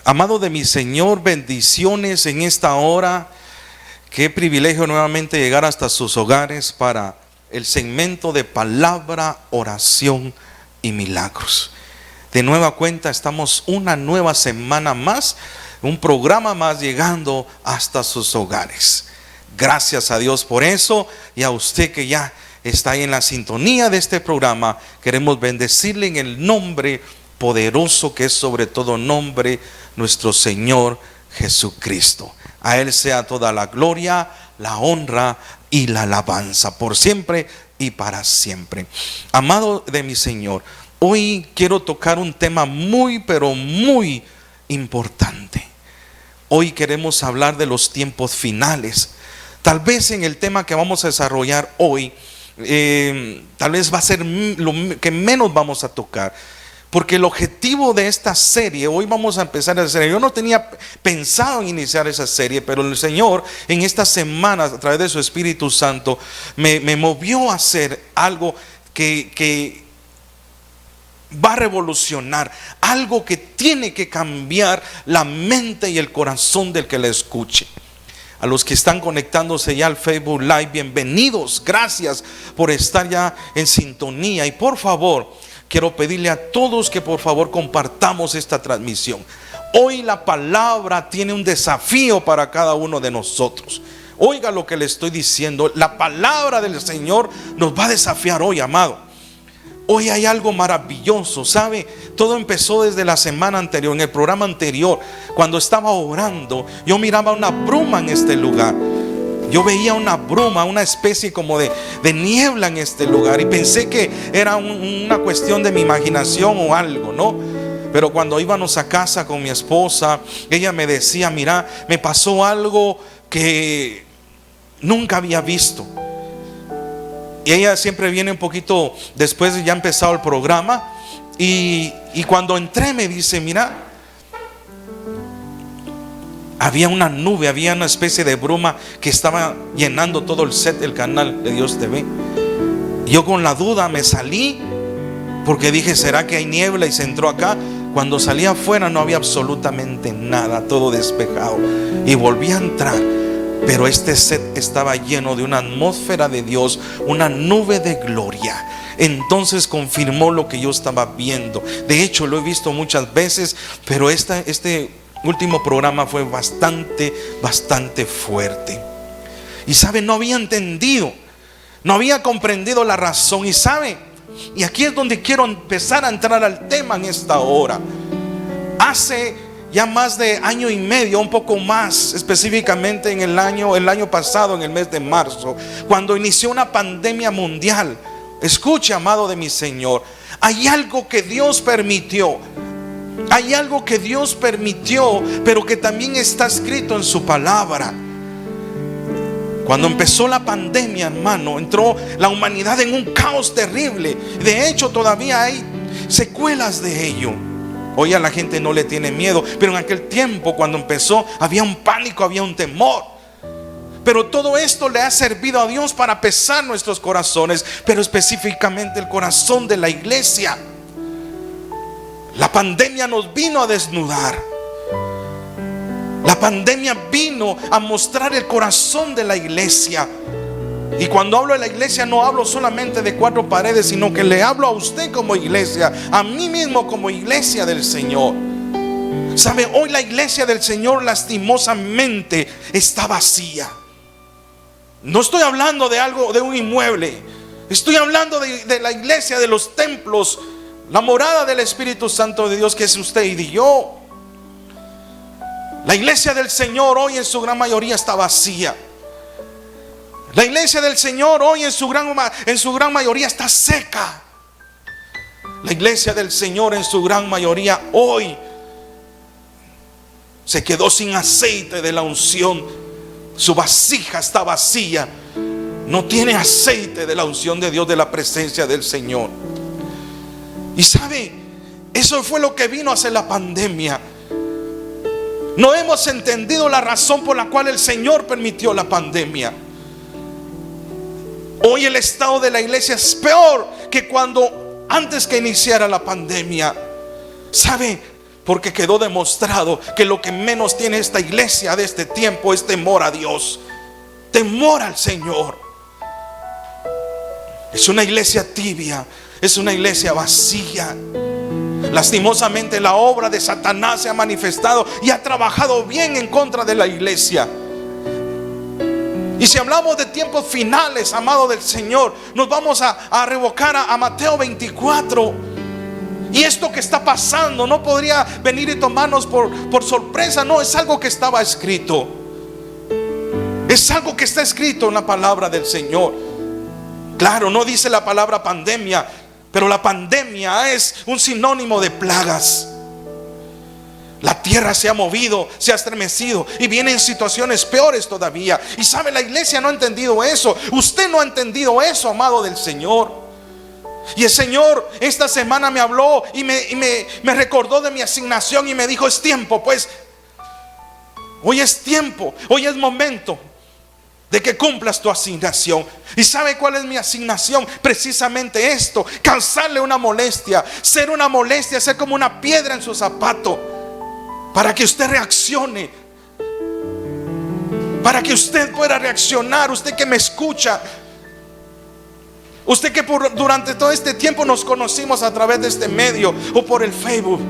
Amado de mi Señor, bendiciones en esta hora. Qué privilegio nuevamente llegar hasta sus hogares para el segmento de palabra, oración y milagros. De nueva cuenta estamos una nueva semana más, un programa más llegando hasta sus hogares. Gracias a Dios por eso, y a usted que ya está ahí en la sintonía de este programa, queremos bendecirle en el nombre poderoso que es sobre todo nombre, nuestro Señor Jesucristo. A Él sea toda la gloria, la honra y la alabanza por siempre y para siempre. Amado de mi Señor, hoy quiero tocar un tema muy pero muy importante. Hoy queremos hablar de los tiempos finales. Tal vez en el tema que vamos a desarrollar hoy, tal vez va a ser lo que menos vamos a tocar, porque el objetivo de esta serie, hoy vamos a empezar esa serie. Yo no tenía pensado en iniciar esa serie, pero el Señor en estas semanas a través de su Espíritu Santo me movió a hacer algo que va a revolucionar, algo que tiene que cambiar la mente y el corazón del que le escuche. A los que están conectándose ya al Facebook Live, bienvenidos, gracias por estar ya en sintonía. Y por favor, quiero pedirle a todos que por favor compartamos esta transmisión. Hoy la palabra tiene un desafío para cada uno de nosotros. Oiga lo que le estoy diciendo, la palabra del Señor nos va a desafiar hoy, amado. Hoy hay algo maravilloso, ¿sabe? Todo empezó desde la semana anterior, en el programa anterior, cuando estaba orando. Yo miraba una bruma en este lugar. Yo veía una bruma, una especie como de niebla en este lugar, y pensé que era una cuestión de mi imaginación o algo, ¿no? Pero cuando íbamos a casa con mi esposa, ella me decía: mira, me pasó algo que nunca había visto. Y ella siempre viene un poquito después de ya empezado el programa, y cuando entré me dice: mira, había una nube, había una especie de bruma que estaba llenando todo el set del canal de Dios TV. Yo con la duda me salí, porque dije: ¿será que hay niebla? Y se entró acá. Cuando salí afuera no había absolutamente nada, todo despejado. Y volví a entrar, pero este set estaba lleno de una atmósfera de Dios, una nube de gloria. Entonces confirmó lo que yo estaba viendo. De hecho lo he visto muchas veces, pero este último programa fue bastante fuerte. Y sabe, no había entendido, no había comprendido la razón. Y sabe, y aquí es donde quiero empezar a entrar al tema en esta hora. Hace ya más de año y medio, un poco más, específicamente en el año pasado, en el mes de marzo, cuando inició una pandemia mundial. Escuche, amado de mi Señor, hay algo que Dios permitió. Hay algo que Dios permitió, pero que también está escrito en su palabra. Cuando empezó la pandemia, hermano, entró la humanidad en un caos terrible. De hecho, todavía hay secuelas de ello. Hoy a la gente no le tiene miedo, pero en aquel tiempo, cuando empezó, había un pánico, había un temor. Pero todo esto le ha servido a Dios para pesar nuestros corazones, pero específicamente el corazón de la iglesia. La pandemia nos vino a desnudar. La pandemia vino a mostrar el corazón de la iglesia. Y cuando hablo de la iglesia, no hablo solamente de cuatro paredes, sino que le hablo a usted como iglesia, a mí mismo como iglesia del Señor. Sabe, hoy la iglesia del Señor lastimosamente está vacía. No estoy hablando de algo, de un inmueble. Estoy hablando de la iglesia, de los templos, la morada del Espíritu Santo de Dios, que es usted y yo. La iglesia del Señor hoy en su gran mayoría está vacía. La iglesia del Señor hoy en su gran mayoría está seca. La iglesia del Señor en su gran mayoría hoy se quedó sin aceite de la unción. Su vasija está vacía. No tiene aceite de la unción de Dios, de la presencia del Señor. Y sabe, eso fue lo que vino a hacer la pandemia. No hemos entendido la razón por la cual el Señor permitió la pandemia. Hoy el estado de la iglesia es peor que cuando antes que iniciara la pandemia. ¿Sabe? Porque quedó demostrado que lo que menos tiene esta iglesia de este tiempo es temor a Dios, temor al Señor. Es una iglesia tibia, es una iglesia vacía. Lastimosamente la obra de Satanás se ha manifestado y ha trabajado bien en contra de la iglesia. Y si hablamos de tiempos finales, amado del Señor, nos vamos a revocar a Mateo 24. Y esto que está pasando no podría venir y tomarnos por sorpresa. No, es algo que estaba escrito. Es algo que está escrito en la palabra del Señor. Claro, no dice la palabra pandemia, pero la pandemia es un sinónimo de plagas. La tierra se ha movido, se ha estremecido y vienen situaciones peores todavía. Y sabe, la iglesia no ha entendido eso. Usted no ha entendido eso, amado del Señor. Y el Señor esta semana me habló y me recordó de mi asignación y me dijo: es tiempo, pues. Hoy es tiempo, hoy es momento de que cumplas tu asignación. ¿Y sabe cuál es mi asignación? Precisamente esto: causarle una molestia, ser una molestia, ser como una piedra en su zapato, para que usted reaccione, para que usted pueda reaccionar. Usted que me escucha, usted que durante todo este tiempo nos conocimos a través de este medio o por el Facebook.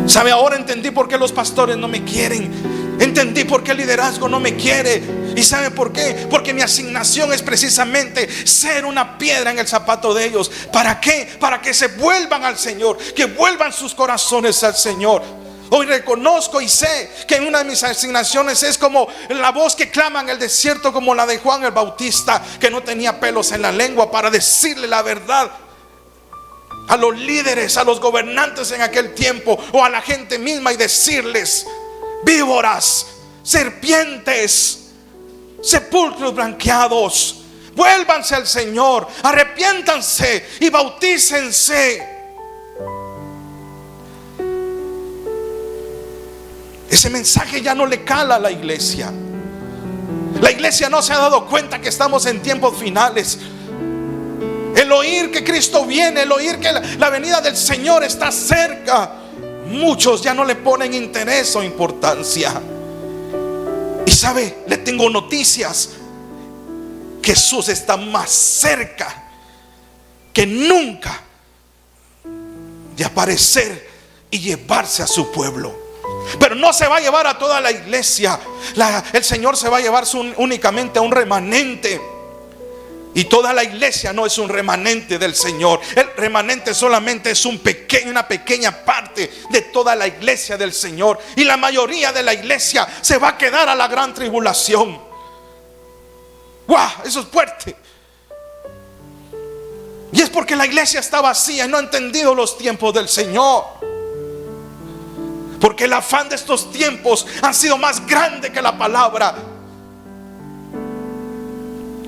¿Sabe? Ahora entendí por qué los pastores no me quieren. Entendí por qué el liderazgo no me quiere. ¿Y sabe por qué? Porque mi asignación es precisamente ser una piedra en el zapato de ellos. ¿Para qué? Para que se vuelvan al Señor, que vuelvan sus corazones al Señor. Hoy reconozco y sé que una de mis asignaciones es como la voz que clama en el desierto, como la de Juan el Bautista, que no tenía pelos en la lengua para decirle la verdad a los líderes, a los gobernantes en aquel tiempo, o a la gente misma, y decirles: víboras, serpientes, sepulcros blanqueados, vuélvanse al Señor, arrepiéntanse y bautícense. Ese mensaje ya no le cala a la iglesia. La iglesia no se ha dado cuenta que estamos en tiempos finales. El oír que Cristo viene, el oír que la venida del Señor está cerca, muchos ya no le ponen interés o importancia. Y sabe, le tengo noticias: Jesús está más cerca que nunca de aparecer y llevarse a su pueblo. Pero no se va a llevar a toda la iglesia. El Señor se va a llevar únicamente a un remanente. Y toda la iglesia no es un remanente del Señor. El remanente solamente es una pequeña parte de toda la iglesia del Señor. Y la mayoría de la iglesia se va a quedar a la gran tribulación. ¡Wow! Eso es fuerte. Y es porque la iglesia está vacía y no ha entendido los tiempos del Señor. Porque el afán de estos tiempos han sido más grande que la palabra.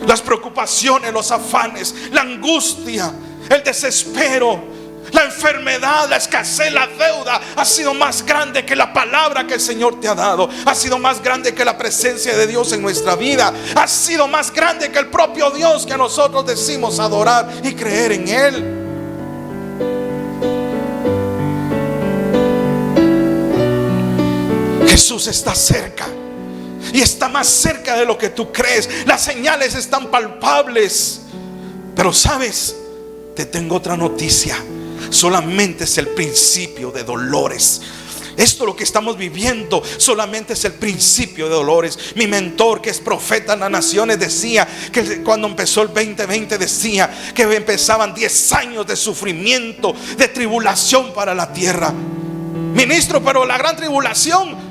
Las preocupaciones, los afanes, la angustia, el desespero, la enfermedad, la escasez, la deuda ha sido más grande que la palabra que el Señor te ha dado. Ha sido más grande que la presencia de Dios en nuestra vida. Ha sido más grande que el propio Dios que nosotros decimos adorar y creer en Él. Jesús está cerca. Y está más cerca de lo que tú crees. Las señales están palpables. Pero sabes, te tengo otra noticia: solamente es el principio de dolores. Esto lo que estamos viviendo solamente es el principio de dolores. Mi mentor, que es profeta en las naciones, decía que cuando empezó el 2020, decía que empezaban 10 años de sufrimiento, de tribulación para la tierra. Ministro, pero la gran tribulación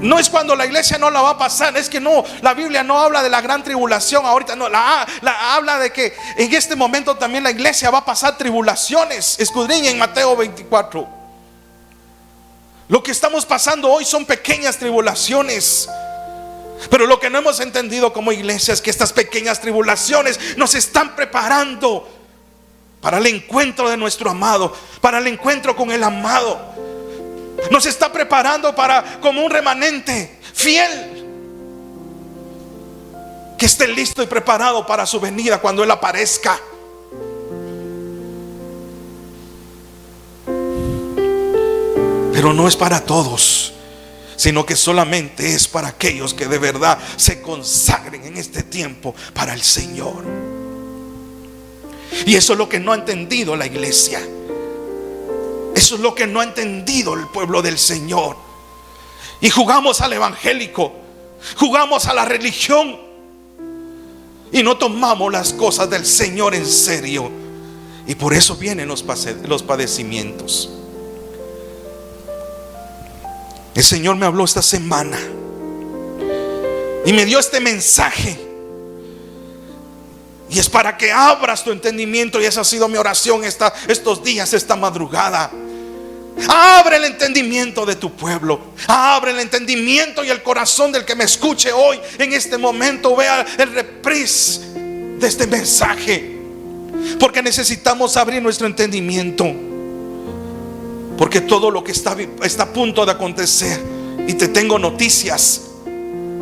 no es cuando la iglesia no la va a pasar. Es que no, la Biblia no habla de la gran tribulación ahorita, no, habla de que en este momento también la iglesia va a pasar tribulaciones. Escudriña en Mateo 24. Lo que estamos pasando hoy son pequeñas tribulaciones. Pero lo que no hemos entendido como iglesia es que estas pequeñas tribulaciones nos están preparando para el encuentro de nuestro amado, para el encuentro con el amado. Nos está preparando como un remanente fiel, que esté listo y preparado para su venida cuando Él aparezca. Pero no es para todos, sino que solamente es para aquellos que de verdad se consagren en este tiempo para el Señor. Y eso es lo que no ha entendido la iglesia. Eso es lo que no ha entendido el pueblo del Señor. Y jugamos al evangélico, jugamos a la religión, y no tomamos las cosas del Señor en serio. Y por eso vienen los padecimientos. El Señor me habló esta semana y me dio este mensaje, y es para que abras tu entendimiento. Y esa ha sido mi oración estos días, esta madrugada. Abre el entendimiento de tu pueblo. Abre el entendimiento y el corazón del que me escuche hoy en este momento. Vea el reprise de este mensaje, porque necesitamos abrir nuestro entendimiento. Porque todo lo que está a punto de acontecer, y te tengo noticias,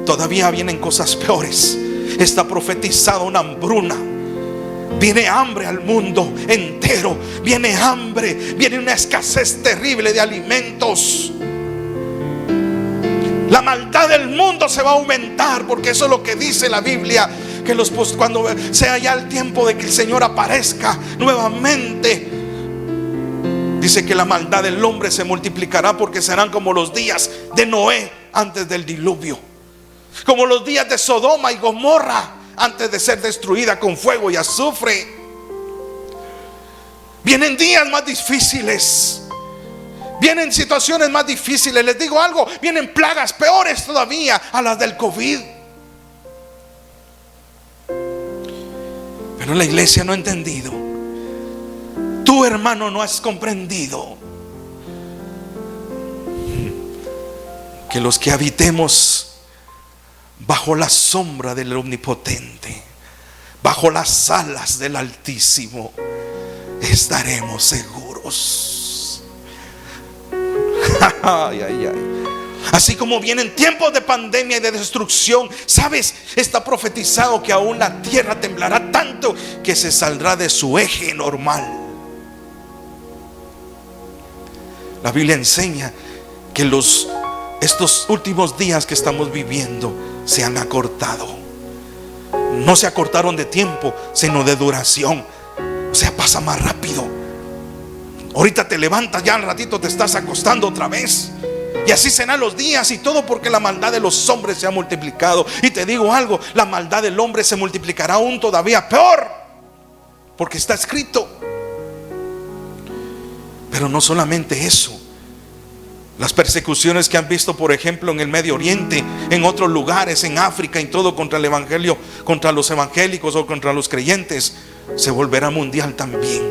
todavía vienen cosas peores. Está profetizada una hambruna. Viene hambre al mundo entero. Viene hambre, viene una escasez terrible de alimentos. La maldad del mundo se va a aumentar, porque eso es lo que dice la Biblia, que cuando sea ya el tiempo de que el Señor aparezca nuevamente, dice que la maldad del hombre se multiplicará, porque serán como los días de Noé antes del diluvio, como los días de Sodoma y Gomorra antes de ser destruida con fuego y azufre. Vienen días más difíciles, vienen situaciones más difíciles. Les digo algo, vienen plagas peores todavía a las del COVID. Pero la iglesia no ha entendido. Tu hermano no has comprendido que los que habitemos bajo la sombra del Omnipotente, bajo las alas del Altísimo, estaremos seguros. Ay, ay, ay. Así como vienen tiempos de pandemia y de destrucción, ¿sabes? Está profetizado que aún la tierra temblará tanto que se saldrá de su eje normal. La Biblia enseña que estos últimos días que estamos viviendo se han acortado. No se acortaron de tiempo, sino de duración. O sea, pasa más rápido. Ahorita te levantas, ya al ratito te estás acostando otra vez. Y así serán los días, y todo porque la maldad de los hombres se ha multiplicado. Y te digo algo, la maldad del hombre se multiplicará aún todavía peor, porque está escrito. Pero no solamente eso. Las persecuciones que han visto, por ejemplo, en el Medio Oriente, en otros lugares, en África y todo, contra el evangelio, contra los evangélicos o contra los creyentes, se volverá mundial también.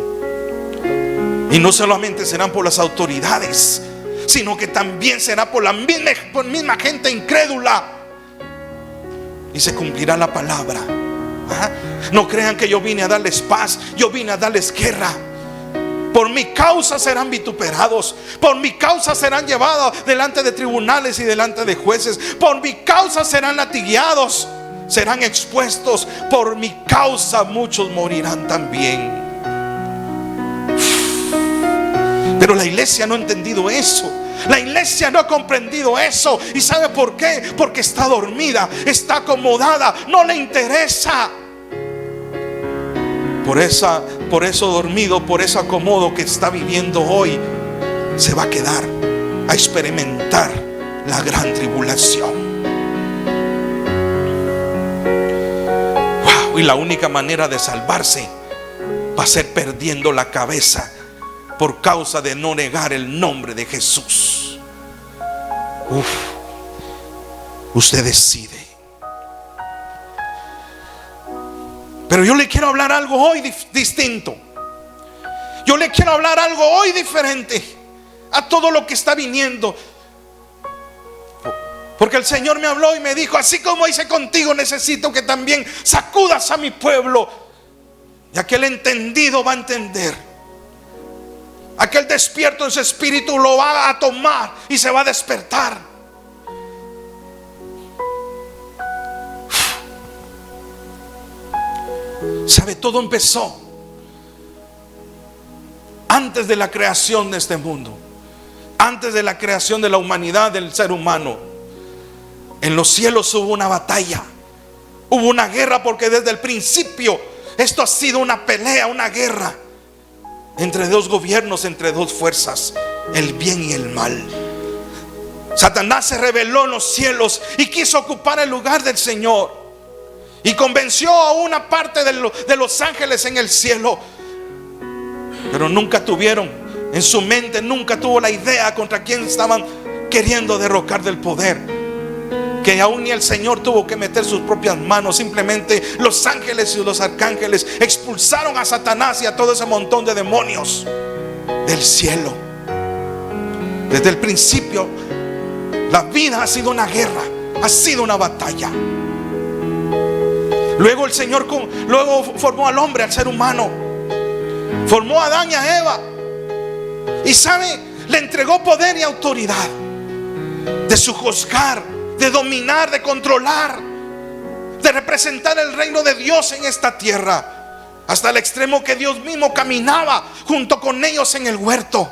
Y no solamente serán por las autoridades, sino que también será por la misma gente incrédula. Y se cumplirá la palabra. No crean que yo vine a darles paz, yo vine a darles guerra. Por mi causa serán vituperados, por mi causa serán llevados delante de tribunales y delante de jueces, por mi causa serán latigueados, serán expuestos, por mi causa muchos morirán también. Pero la iglesia no ha entendido eso. La iglesia no ha comprendido eso. ¿Y sabe por qué? Porque está dormida, está acomodada, no le interesa. Por eso dormido, por ese acomodo que está viviendo hoy, se va a quedar a experimentar la gran tribulación. Wow, y la única manera de salvarse va a ser perdiendo la cabeza por causa de no negar el nombre de Jesús. Usted decide. Pero yo le quiero hablar algo hoy distinto. Yo le quiero hablar algo hoy diferente a todo lo que está viniendo. Porque el Señor me habló y me dijo: así como hice contigo, necesito que también sacudas a mi pueblo. Y aquel entendido va a entender. Aquel despierto en su espíritu lo va a tomar y se va a despertar. ¿Sabe? Todo empezó antes de la creación de este mundo, antes de la creación de la humanidad, del ser humano, en los cielos hubo una batalla, hubo una guerra, porque desde el principio esto ha sido una pelea, una guerra entre dos gobiernos, entre dos fuerzas, el bien y el mal. Satanás se rebeló en los cielos y quiso ocupar el lugar del Señor, y convenció a una parte de los ángeles en el cielo, pero nunca tuvieron en su mente, nunca tuvo la idea contra quién estaban queriendo derrocar del poder, que aún ni el Señor tuvo que meter sus propias manos. Simplemente los ángeles y los arcángeles expulsaron a Satanás y a todo ese montón de demonios del cielo. Desde el principio la vida ha sido una guerra, ha sido una batalla. Luego el Señor formó al hombre, al ser humano, formó a Adán y a Eva, y sabe, le entregó poder y autoridad de sojuzgar, de dominar, de controlar, de representar el reino de Dios en esta tierra, hasta el extremo que Dios mismo caminaba junto con ellos en el huerto,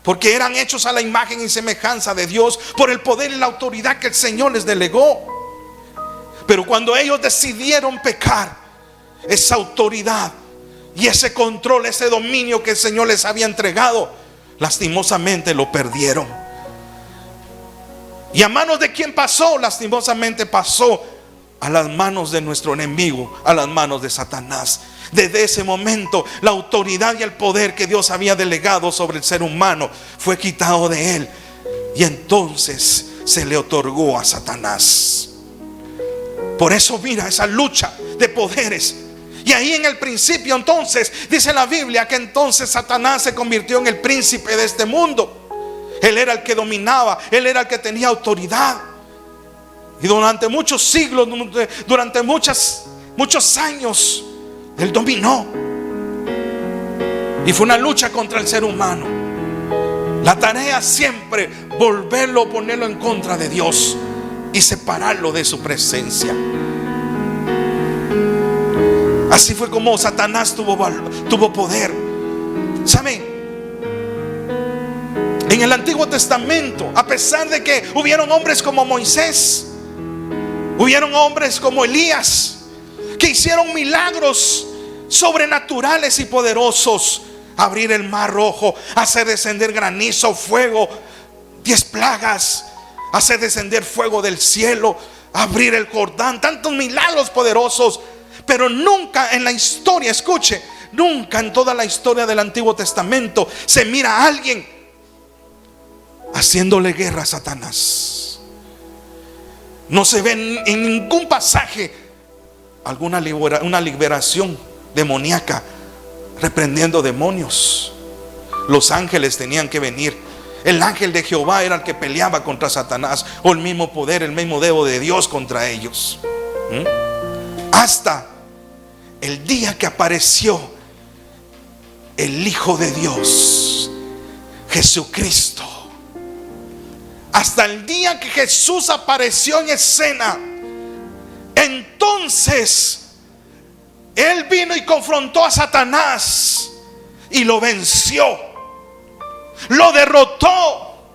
porque eran hechos a la imagen y semejanza de Dios por el poder y la autoridad que el Señor les delegó. Pero cuando ellos decidieron pecar, esa autoridad y ese control, ese dominio que el Señor les había entregado, lastimosamente lo perdieron. ¿Y a manos de quién pasó? Lastimosamente pasó a las manos de nuestro enemigo, a las manos de Satanás. Desde ese momento la autoridad y el poder que Dios había delegado sobre el ser humano fue quitado de él, y entonces se le otorgó a Satanás. Por eso mira esa lucha de poderes. Y ahí en el principio, entonces dice la Biblia que entonces Satanás se convirtió en el príncipe de este mundo. Él era el que dominaba, él era el que tenía autoridad. Y durante muchos siglos, durante muchos años, él dominó. Y fue una lucha contra el ser humano. La tarea siempre volverlo, ponerlo en contra de Dios y separarlo de su presencia. Así fue como Satanás tuvo poder. ¿Saben? En el Antiguo Testamento, a pesar de que hubieron hombres como Moisés, hubieron hombres como Elías, que hicieron milagros sobrenaturales y poderosos: abrir el mar rojo, hacer descender granizo, fuego, 10 plagas, hacer descender fuego del cielo, abrir el Jordán, tantos milagros poderosos. Pero nunca en la historia, escuche, nunca en toda la historia del Antiguo Testamento se mira a alguien haciéndole guerra a Satanás. No se ve en ningún pasaje una liberación demoníaca, reprendiendo demonios. Los ángeles tenían que venir. El ángel de Jehová era el que peleaba contra Satanás, o el mismo poder, el mismo dedo de Dios contra ellos. Hasta el día que apareció el Hijo de Dios, Jesucristo. Hasta el día que Jesús apareció en escena, entonces Él vino y confrontó a Satanás y lo venció, lo derrotó,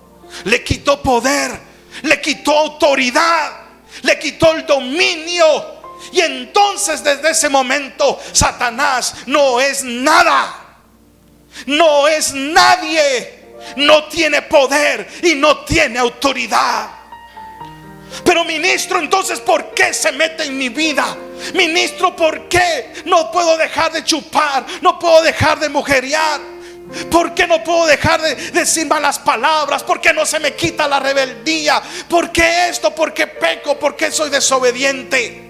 le quitó poder, le quitó autoridad, le quitó el dominio. Y entonces desde ese momento Satanás no es nada, no es nadie, no tiene poder y no tiene autoridad. Pero ministro, entonces ¿por qué se mete en mi vida? Ministro, ¿por qué no puedo dejar de chupar? No puedo dejar de mujerear. ¿Por qué no puedo dejar de decir malas palabras? ¿Por qué no se me quita la rebeldía? ¿Por qué esto? ¿Por qué peco? ¿Por qué soy desobediente?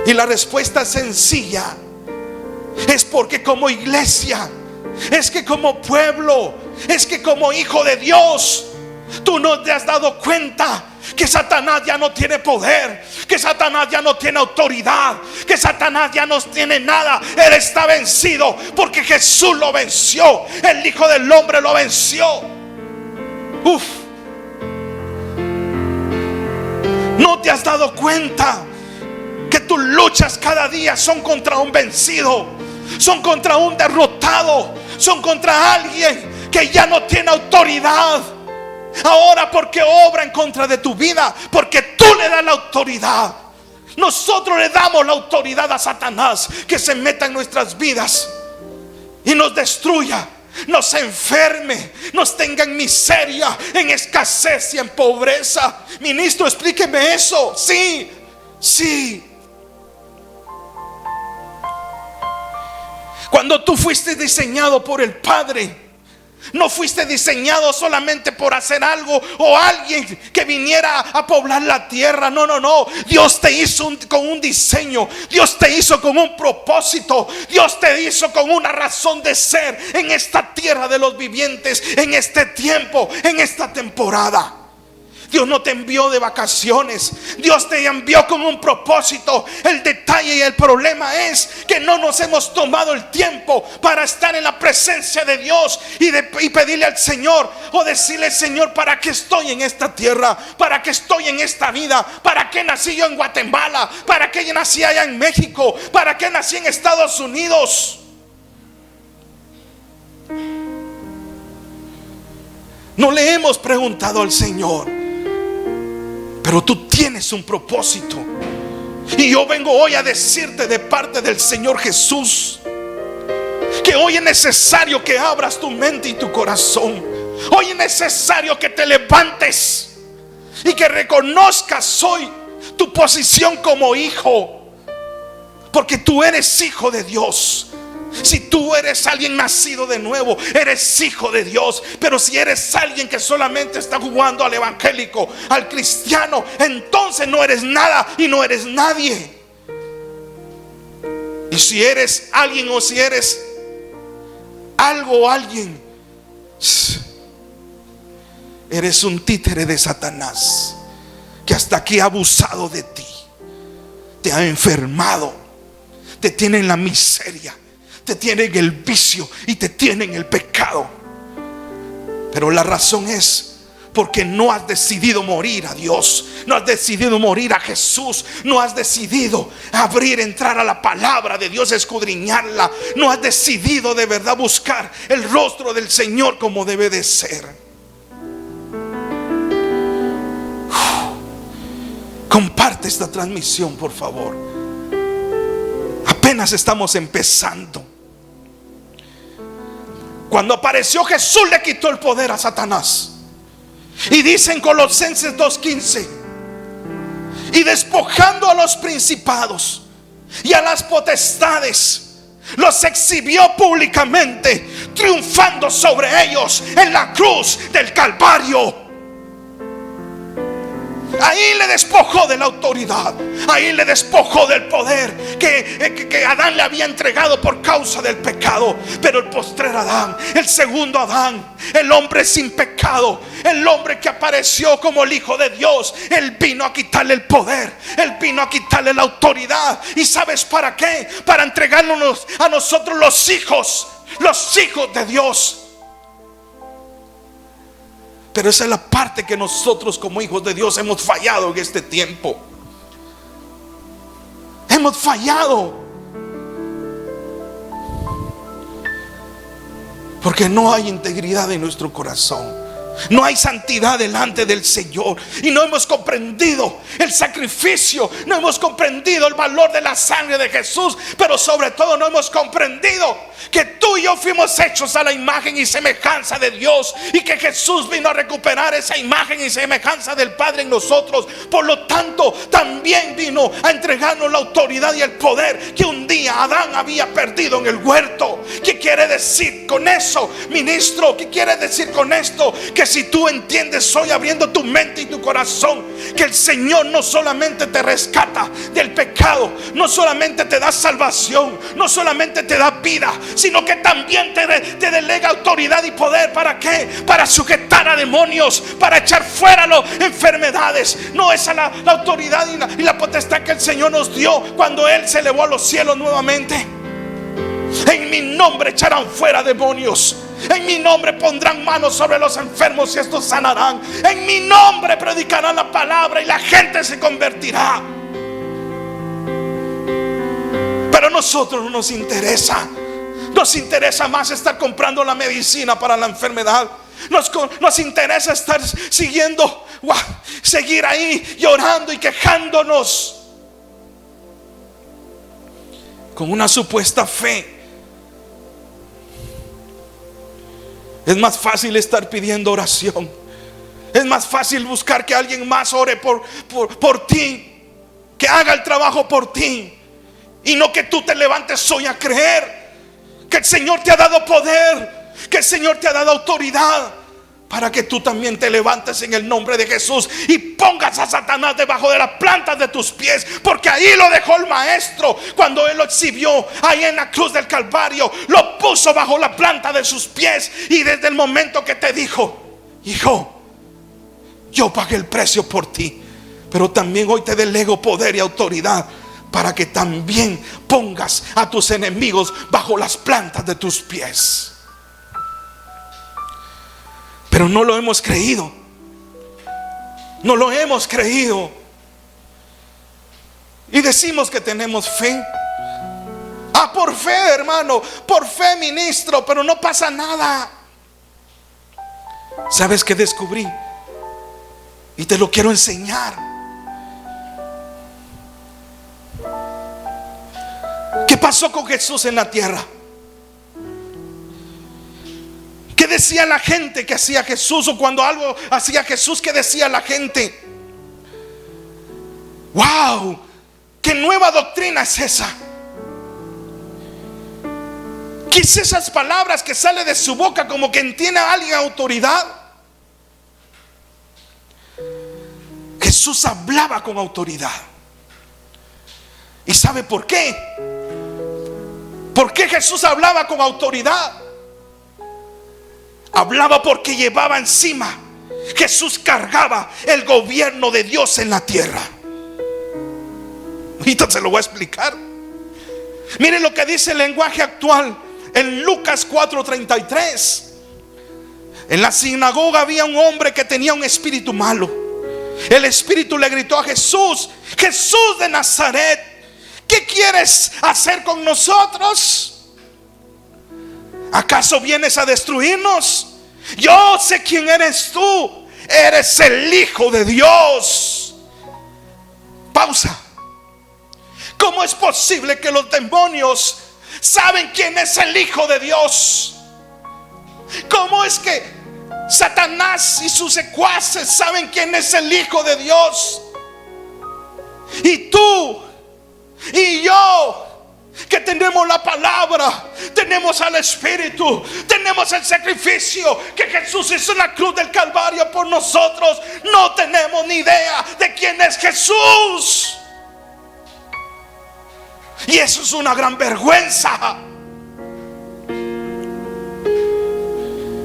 Y la respuesta es sencilla: es porque como iglesia, es que como pueblo, es que como hijo de Dios, tú no te has dado cuenta que Satanás ya no tiene poder, que Satanás ya no tiene autoridad, que Satanás ya no tiene nada. Él está vencido porque Jesús lo venció, el Hijo del Hombre lo venció. ¿No te has dado cuenta que tus luchas cada día son contra un vencido, son contra un derrotado, son contra alguien que ya no tiene autoridad. Ahora, porque obra en contra de tu vida, porque tú le das la autoridad. Nosotros le damos la autoridad a Satanás, que se meta en nuestras vidas y nos destruya, nos enferme, nos tenga en miseria, en escasez y en pobreza. Ministro, explíqueme eso. Sí, sí. Cuando tú fuiste diseñado por el Padre, no fuiste diseñado solamente por hacer algo o alguien que viniera a poblar la tierra. No, no, no. Dios te hizo con un diseño. Dios te hizo con un propósito. Dios te hizo con una razón de ser en esta tierra de los vivientes, en este tiempo, en esta temporada. Dios no te envió de vacaciones. Dios te envió con un propósito. El detalle y el problema es que no nos hemos tomado el tiempo para estar en la presencia de Dios y pedirle al Señor, o decirle: Señor, ¿para qué estoy en esta tierra? ¿Para qué estoy en esta vida? ¿Para qué nací yo en Guatemala? ¿Para qué nací allá en México? ¿Para qué nací en Estados Unidos? No le hemos preguntado al Señor. Pero tú tienes un propósito. Y yo vengo hoy a decirte de parte del Señor Jesús que hoy es necesario que abras tu mente y tu corazón. Hoy es necesario que te levantes y que reconozcas hoy tu posición como hijo, porque tú eres hijo de Dios. Si tú eres alguien nacido de nuevo, eres hijo de Dios. Pero si eres alguien que solamente está jugando al evangélico, al cristiano, entonces no eres nada y no eres nadie. Y si eres alguien, o si eres algo o alguien, eres un títere de Satanás, que hasta aquí ha abusado de ti, te ha enfermado, te tiene en la miseria, te tiene en el vicio y te tiene en el pecado. Pero la razón es porque no has decidido morir a Dios, no has decidido morir a Jesús, no has decidido entrar a la palabra de Dios, escudriñarla, no has decidido de verdad buscar el rostro del Señor como debe de ser. Comparte esta transmisión, por favor. Apenas estamos empezando. Cuando apareció Jesús, le quitó el poder a Satanás. Y dice en Colosenses 2:15: y despojando a los principados y a las potestades, los exhibió públicamente, triunfando sobre ellos en la cruz del Calvario. Ahí le despojó de la autoridad, ahí le despojó del poder que Adán le había entregado por causa del pecado. Pero el postrer Adán, el segundo Adán, el hombre sin pecado, el hombre que apareció como el Hijo de Dios, él vino a quitarle el poder, él vino a quitarle la autoridad. ¿Y sabes para qué? Para entregarnos a nosotros los hijos de Dios. Pero esa es la parte que nosotros como hijos de Dios hemos fallado en este tiempo. Hemos fallado porque no hay integridad en nuestro corazón. No hay santidad delante del Señor. Y no hemos comprendido el sacrificio, no hemos comprendido el valor de la sangre de Jesús. Pero sobre todo no hemos comprendido que tú y yo fuimos hechos a la imagen y semejanza de Dios, y que Jesús vino a recuperar esa imagen y semejanza del Padre en nosotros. Por lo tanto, también vino a entregarnos la autoridad y el poder que un día Adán había perdido en el huerto. ¿Qué quiere decir con eso, ministro? ¿Qué quiere decir con esto? Que si tú entiendes hoy, abriendo tu mente y tu corazón, que el Señor no solamente te rescata del pecado, no solamente te da salvación, no solamente te da vida, sino que también te delega autoridad y poder. ¿Para qué? Para sujetar a demonios, para echar fuera las enfermedades. No, esa es la autoridad y la potestad que el Señor nos dio cuando Él se elevó a los cielos nuevamente. En mi nombre echarán fuera demonios. En mi nombre pondrán manos sobre los enfermos y estos sanarán. En mi nombre predicarán la palabra y la gente se convertirá. Pero a nosotros no nos interesa Nos interesa más estar comprando la medicina para la enfermedad. Nos interesa estar siguiendo, seguir ahí llorando y quejándonos con una supuesta fe. Es más fácil estar pidiendo oración. Es más fácil buscar que alguien más ore por ti, que haga el trabajo por ti, y no que tú te levantes hoy a creer que el Señor te ha dado poder, que el Señor te ha dado autoridad, para que tú también te levantes en el nombre de Jesús y pongas a Satanás debajo de las plantas de tus pies. Porque ahí lo dejó el maestro cuando él lo exhibió ahí en la cruz del Calvario. Lo puso bajo la planta de sus pies, y desde el momento que te dijo: hijo, yo pagué el precio por ti, pero también hoy te delego poder y autoridad para que también pongas a tus enemigos bajo las plantas de tus pies. Pero no lo hemos creído. No lo hemos creído. Y decimos que tenemos fe. Por fe, hermano, por fe, ministro, pero no pasa nada. ¿Sabes qué descubrí? Y te lo quiero enseñar. ¿Qué pasó con Jesús en la tierra? ¿Qué decía la gente que hacía Jesús? O cuando algo hacía Jesús, ¿qué decía la gente? ¡Wow! ¿Qué nueva doctrina es esa? ¿Qué es esas palabras que salen de su boca como que tiene a alguien autoridad? Jesús hablaba con autoridad. ¿Y sabe por qué? ¿Por qué Jesús hablaba con autoridad? Hablaba porque llevaba encima. Jesús cargaba el gobierno de Dios en la tierra. Ahorita se lo voy a explicar. Miren lo que dice el lenguaje actual en Lucas 4:33. En la sinagoga había un hombre que tenía un espíritu malo. El espíritu le gritó a Jesús: Jesús de Nazaret, ¿qué quieres hacer con nosotros? ¿Acaso vienes a destruirnos? Yo sé quién eres tú. Eres el Hijo de Dios. Pausa. ¿Cómo es posible que los demonios saben quién es el Hijo de Dios? ¿Cómo es que Satanás y sus secuaces saben quién es el Hijo de Dios? Y tú y yo, que tenemos la palabra, tenemos al Espíritu, tenemos el sacrificio que Jesús hizo en la cruz del Calvario por nosotros, no tenemos ni idea de quién es Jesús. Y eso es una gran vergüenza.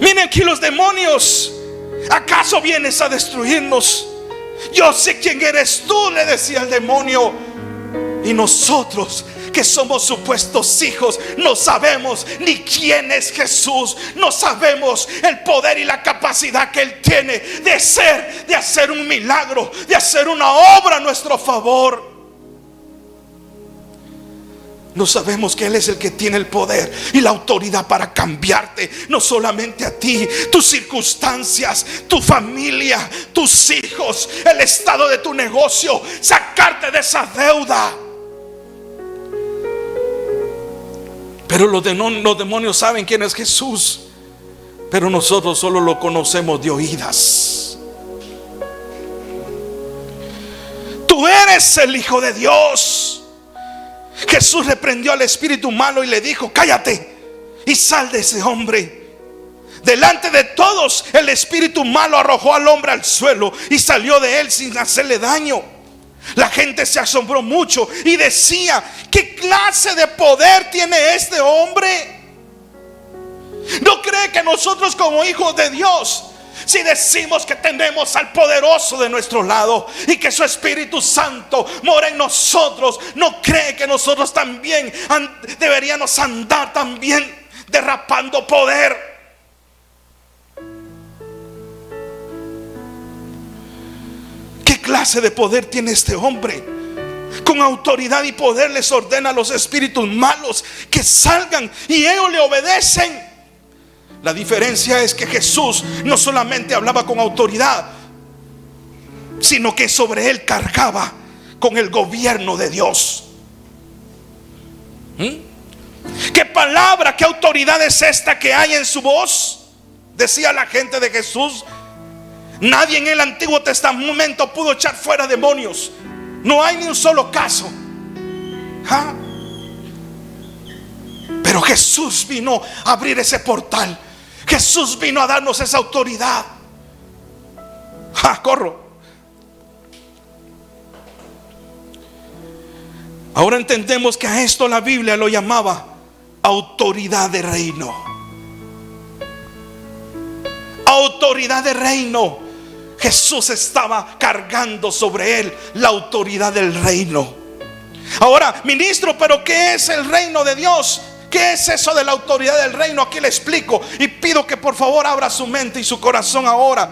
Miren aquí los demonios: ¿acaso vienes a destruirnos? Yo sé quién eres tú, le decía el demonio. Y nosotros, que somos supuestos hijos, no sabemos ni quién es Jesús. No sabemos el poder y la capacidad que Él tiene de hacer un milagro, de hacer una obra a nuestro favor. No sabemos que Él es el que tiene el poder y la autoridad para cambiarte, no solamente a ti, tus circunstancias, tu familia, tus hijos, el estado de tu negocio, sacarte de esa deuda. Pero los demonios saben quién es Jesús, pero nosotros solo lo conocemos de oídas. Tú eres el Hijo de Dios. Jesús reprendió al espíritu malo y le dijo: cállate y sal de ese hombre. Delante de todos, el espíritu malo arrojó al hombre al suelo y salió de él sin hacerle daño. La gente se asombró mucho y decía: ¿qué clase de poder tiene este hombre? ¿No cree que nosotros, como hijos de Dios, si decimos que tenemos al poderoso de nuestro lado y que su Espíritu Santo mora en nosotros, no cree que nosotros también deberíamos andar también derrapando poder? ¿Qué clase de poder tiene este hombre? Con autoridad y poder les ordena a los espíritus malos que salgan y ellos le obedecen. La diferencia es que Jesús no solamente hablaba con autoridad, sino que sobre él cargaba con el gobierno de Dios. ¿Qué palabra, qué autoridad es esta que hay en su voz? Decía la gente de Jesús. Nadie en el Antiguo Testamento pudo echar fuera demonios. No hay ni un solo caso. Pero Jesús vino a abrir ese portal. Jesús vino a darnos esa autoridad. Corro. Ahora entendemos que a esto la Biblia lo llamaba autoridad de reino. Autoridad de reino. Jesús estaba cargando sobre él la autoridad del reino. Ahora, ministro, pero ¿qué es el reino de Dios? ¿Qué es eso de la autoridad del reino? Aquí le explico y pido que por favor abra su mente y su corazón ahora.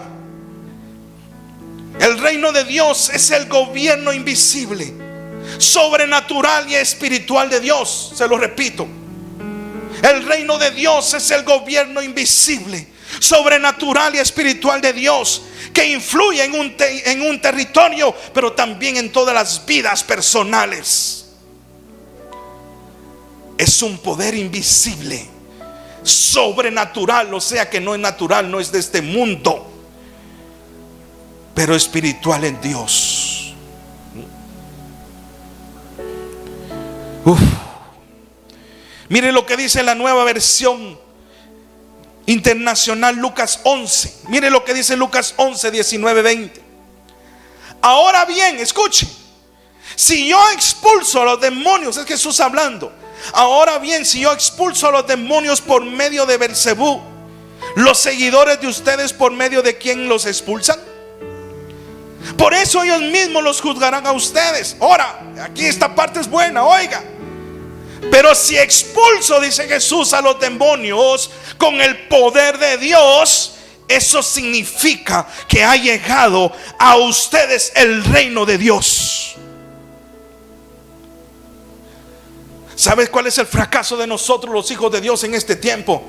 El reino de Dios es el gobierno invisible, sobrenatural y espiritual de Dios. Se lo repito. El reino de Dios es el gobierno invisible, sobrenatural y espiritual de Dios, que influye en un territorio, pero también en todas las vidas personales. Es un poder invisible, sobrenatural, o sea que no es natural, no es de este mundo, pero espiritual en Dios. Mire lo que dice la Nueva Versión Internacional, Lucas 11. Mire lo que dice Lucas 11, 19, 20. Ahora bien, escuchen. Si yo expulso a los demonios, es Jesús hablando. Ahora bien, si yo expulso a los demonios por medio de Beelzebú, ¿los seguidores de ustedes por medio de quién los expulsan? Por eso ellos mismos los juzgarán a ustedes. Ahora, aquí esta parte es buena, oiga. Pero si expulso, dice Jesús, a los demonios con el poder de Dios, eso significa que ha llegado a ustedes el reino de Dios. ¿Sabes cuál es el fracaso de nosotros los hijos de Dios en este tiempo?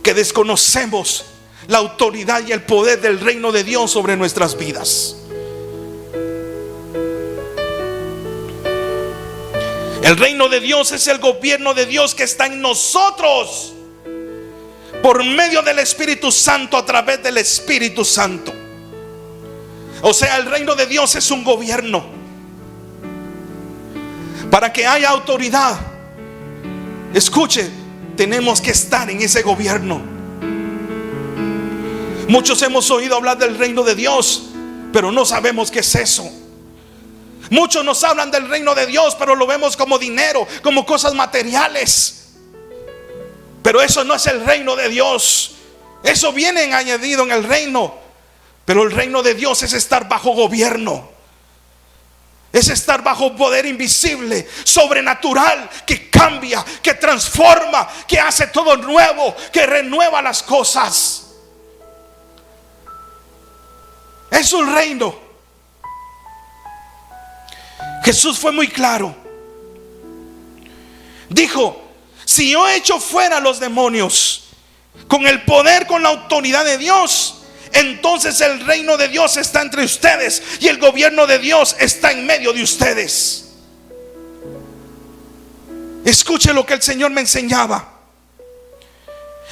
Que desconocemos la autoridad y el poder del reino de Dios sobre nuestras vidas. El reino de Dios es el gobierno de Dios que está en nosotros por medio del Espíritu Santo, a través del Espíritu Santo. O sea, el reino de Dios es un gobierno. Para que haya autoridad, escuche, tenemos que estar en ese gobierno. Muchos hemos oído hablar del reino de Dios, pero no sabemos qué es eso. Muchos nos hablan del reino de Dios, pero lo vemos como dinero, como cosas materiales. Pero eso no es el reino de Dios. Eso viene añadido en el reino. Pero el reino de Dios es estar bajo gobierno. Es estar bajo poder invisible, sobrenatural, que cambia, que transforma, que hace todo nuevo, que renueva las cosas. Es un reino. Jesús fue muy claro. Dijo: si yo echo fuera a los demonios con el poder, con la autoridad de Dios, entonces el reino de Dios está entre ustedes y el gobierno de Dios está en medio de ustedes. Escuche lo que el Señor me enseñaba.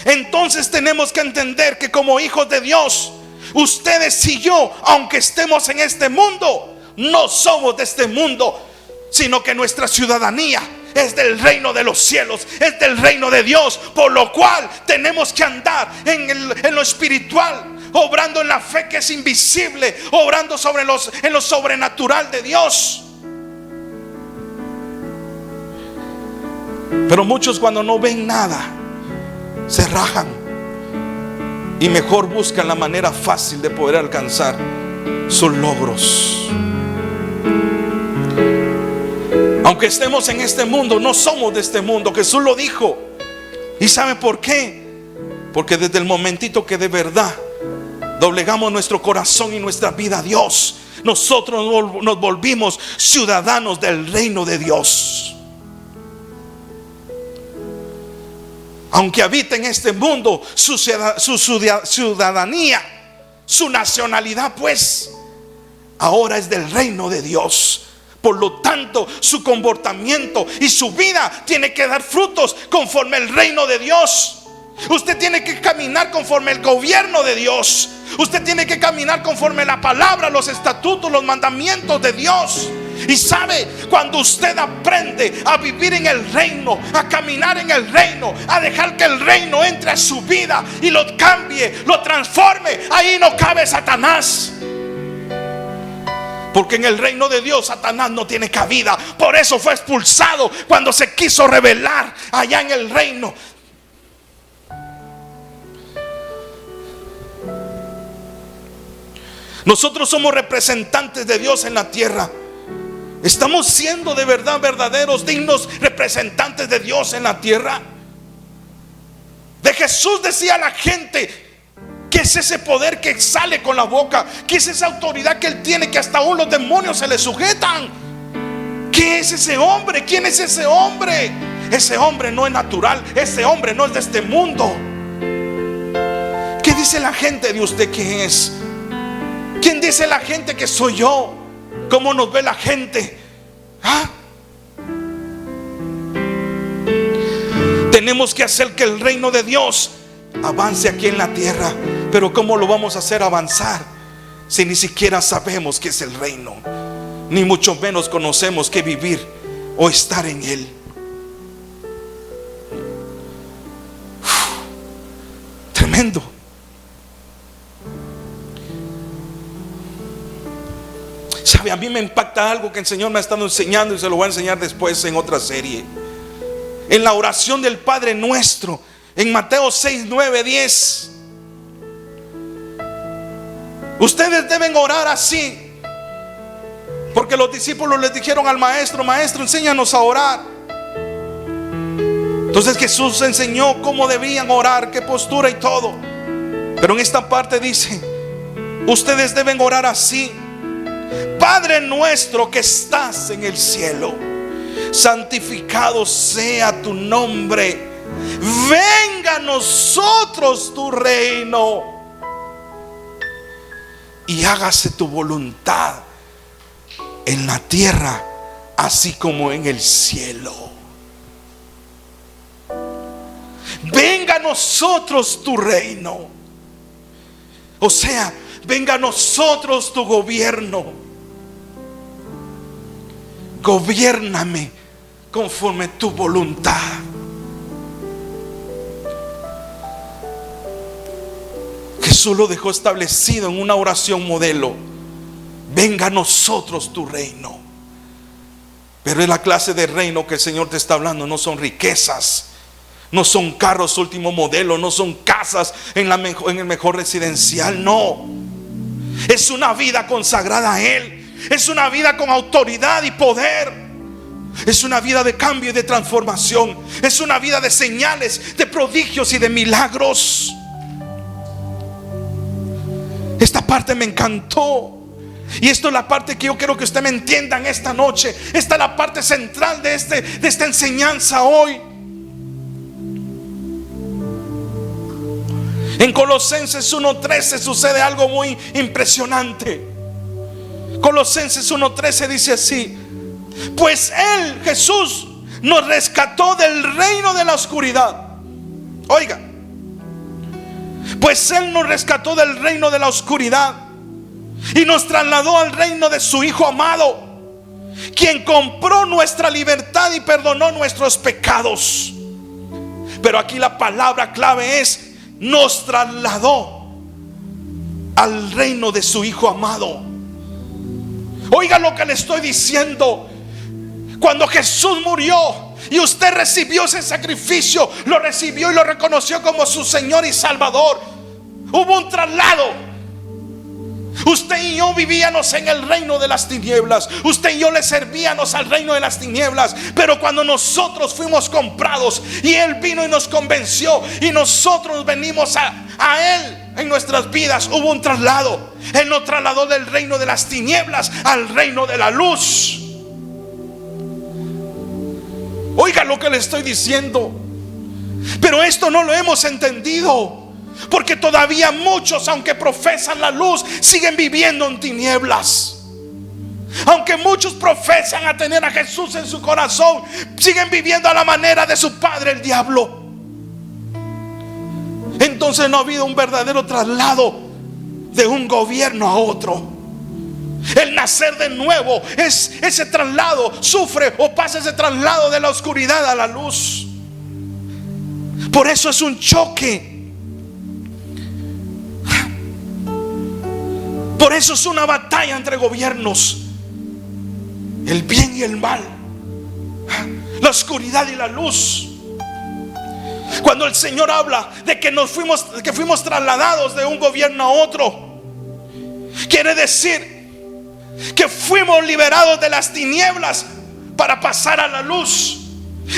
Entonces tenemos que entender que como hijos de Dios, ustedes y yo, aunque estemos en este mundo, no somos de este mundo, sino que nuestra ciudadanía es del reino de los cielos, es del reino de Dios. Por lo cual tenemos que andar en lo espiritual, obrando en la fe que es invisible, obrando en lo sobrenatural de Dios. Pero muchos, cuando no ven nada, se rajan y mejor buscan la manera fácil de poder alcanzar sus logros. Aunque estemos en este mundo, no somos de este mundo. Jesús lo dijo. ¿Y sabe por qué? Porque desde el momentito que de verdad doblegamos nuestro corazón y nuestra vida a Dios, nosotros nos volvimos ciudadanos del reino de Dios. Aunque habita en este mundo, su ciudadanía, su nacionalidad, pues, ahora es del reino de Dios. Por lo tanto, su comportamiento y su vida tiene que dar frutos conforme el reino de Dios. Usted tiene que caminar conforme el gobierno de Dios. Usted tiene que caminar conforme la palabra, los estatutos, los mandamientos de Dios. Y sabe, cuando usted aprende a vivir en el reino, a caminar en el reino, a dejar que el reino entre a su vida y lo cambie, lo transforme, ahí no cabe Satanás. Porque en el reino de Dios Satanás no tiene cabida. Por eso fue expulsado cuando se quiso rebelar allá en el reino. Nosotros somos representantes de Dios en la tierra. ¿Estamos siendo de verdad verdaderos, dignos representantes de Dios en la tierra? De Jesús decía a la gente: ¿qué es ese poder que sale con la boca? ¿Qué es esa autoridad que Él tiene, que hasta aún los demonios se le sujetan? ¿Qué es ese hombre? ¿Quién es ese hombre? Ese hombre no es natural. Ese hombre no es de este mundo. ¿Qué dice la gente de usted que es? ¿Quién dice la gente que soy yo? ¿Cómo nos ve la gente? Tenemos que hacer que el reino de Dios avance aquí en la tierra. Pero ¿cómo lo vamos a hacer avanzar si ni siquiera sabemos qué es el reino? Ni mucho menos conocemos qué vivir o estar en él. Tremendo. Sabe, a mí me impacta algo que el Señor me ha estado enseñando y se lo voy a enseñar después en otra serie. En la oración del Padre Nuestro, en Mateo 6, 9, 10. Ustedes deben orar así, porque los discípulos les dijeron al maestro: maestro, enséñanos a orar. Entonces Jesús enseñó cómo debían orar, qué postura y todo. Pero en esta parte dice: ustedes deben orar así: Padre nuestro que estás en el cielo, santificado sea tu nombre. Venga a nosotros tu reino y hágase tu voluntad en la tierra así como en el cielo. Venga a nosotros tu reino. O sea, venga a nosotros tu gobierno. Gobiérname conforme tu voluntad. Jesús lo dejó establecido en una oración modelo: venga a nosotros tu reino. Pero es la clase de reino que el Señor te está hablando. No son riquezas, no son carros último modelo, no son casas en el mejor residencial. No, es una vida consagrada a Él. Es una vida con autoridad y poder. Es una vida de cambio y de transformación. Es una vida de señales, de prodigios y de milagros. Esta parte me encantó. Y esto es la parte que yo quiero que usted me entienda en esta noche. Esta es la parte central de esta enseñanza hoy. En Colosenses 1:13 sucede algo muy impresionante. Colosenses 1:13 dice así: pues Él, Jesús, nos rescató del reino de la oscuridad. Oiga, pues Él nos rescató del reino de la oscuridad y nos trasladó al reino de su Hijo amado, quien compró nuestra libertad y perdonó nuestros pecados. Pero aquí la palabra clave es: nos trasladó al reino de su Hijo amado. Oiga lo que le estoy diciendo. Cuando Jesús murió y usted recibió ese sacrificio, lo recibió y lo reconoció como su Señor y Salvador, hubo un traslado. Usted y yo vivíamos en el reino de las tinieblas. Usted y yo le servíamos al reino de las tinieblas. Pero cuando nosotros fuimos comprados y Él vino y nos convenció y nosotros venimos a Él, en nuestras vidas hubo un traslado. Él nos trasladó del reino de las tinieblas al reino de la luz. Oiga lo que le estoy diciendo. Pero esto no lo hemos entendido, porque todavía muchos, aunque profesan la luz, siguen viviendo en tinieblas. Aunque muchos profesan a tener a Jesús en su corazón, siguen viviendo a la manera de su padre, el diablo. Entonces no ha habido un verdadero traslado de un gobierno a otro. El nacer de nuevo es ese traslado. Sufre o pasa ese traslado de la oscuridad a la luz. Por eso es un choque. Por eso es una batalla entre gobiernos, el bien y el mal, la oscuridad y la luz. Cuando el Señor habla de que fuimos trasladados de un gobierno a otro, quiere decir que fuimos liberados de las tinieblas para pasar a la luz.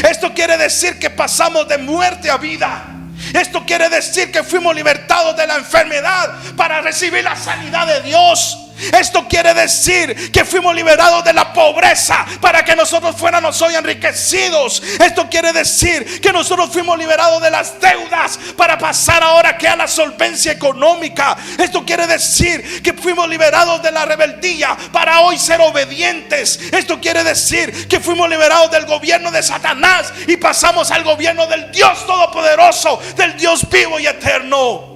Esto quiere decir que pasamos de muerte a vida. Esto quiere decir que fuimos libertados de la enfermedad para recibir la sanidad de Dios. Esto quiere decir que fuimos liberados de la pobreza para que nosotros fuéramos hoy enriquecidos. Esto quiere decir que nosotros fuimos liberados de las deudas para pasar ahora que a la solvencia económica. Esto quiere decir que fuimos liberados de la rebeldía para hoy ser obedientes. Esto quiere decir que fuimos liberados del gobierno de Satanás y pasamos al gobierno del Dios Todopoderoso, del Dios vivo y eterno.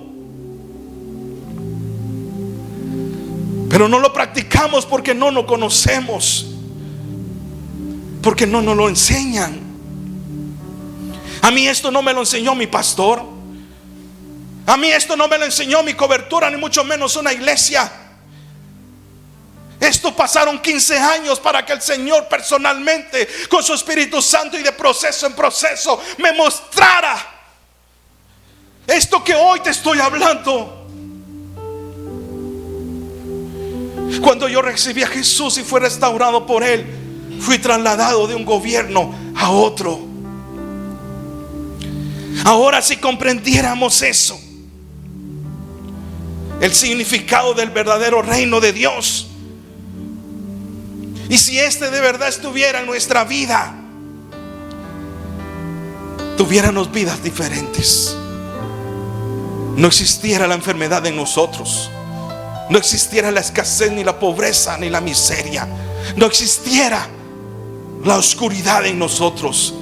Pero no lo practicamos porque no lo conocemos, porque no nos lo enseñan. A mí esto no me lo enseñó mi pastor. A mí esto no me lo enseñó mi cobertura, ni mucho menos una iglesia. Esto pasaron 15 años para que el Señor personalmente, con su Espíritu Santo y de proceso en proceso, me mostrara esto que hoy te estoy hablando. Cuando yo recibí a Jesús y fui restaurado por Él, fui trasladado de un gobierno a otro. Ahora, si comprendiéramos eso, el significado del verdadero reino de Dios, y si este de verdad estuviera en nuestra vida, tuviéramos vidas diferentes. No existiera la enfermedad en nosotros. No existiera la escasez, ni la pobreza, ni la miseria. No existiera la oscuridad en nosotros.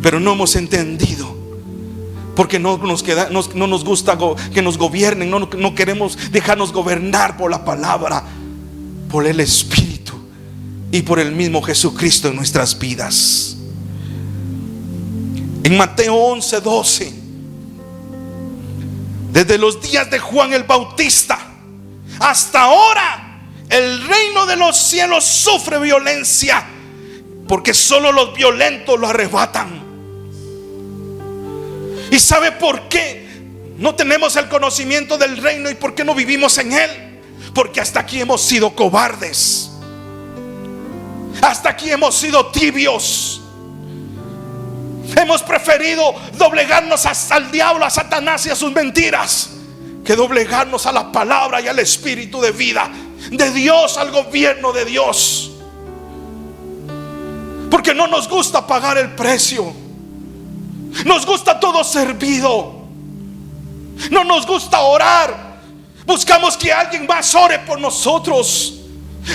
Pero no hemos entendido, porque no nos gusta que nos gobiernen. No queremos dejarnos gobernar por la palabra, por el Espíritu y por el mismo Jesucristo en nuestras vidas. En Mateo 11:12, desde los días de Juan el Bautista hasta ahora, el reino de los cielos sufre violencia, porque solo los violentos lo arrebatan. ¿Y sabe por qué no tenemos el conocimiento del reino y por qué no vivimos en él? Porque hasta aquí hemos sido cobardes. Hasta aquí hemos sido tibios. Hemos preferido doblegarnos al diablo, a Satanás y a sus mentiras, que doblegarnos a la palabra y al espíritu de vida de Dios, al gobierno de Dios. Porque no nos gusta pagar el precio. Nos gusta todo servido. No nos gusta orar. Buscamos que alguien más ore por nosotros.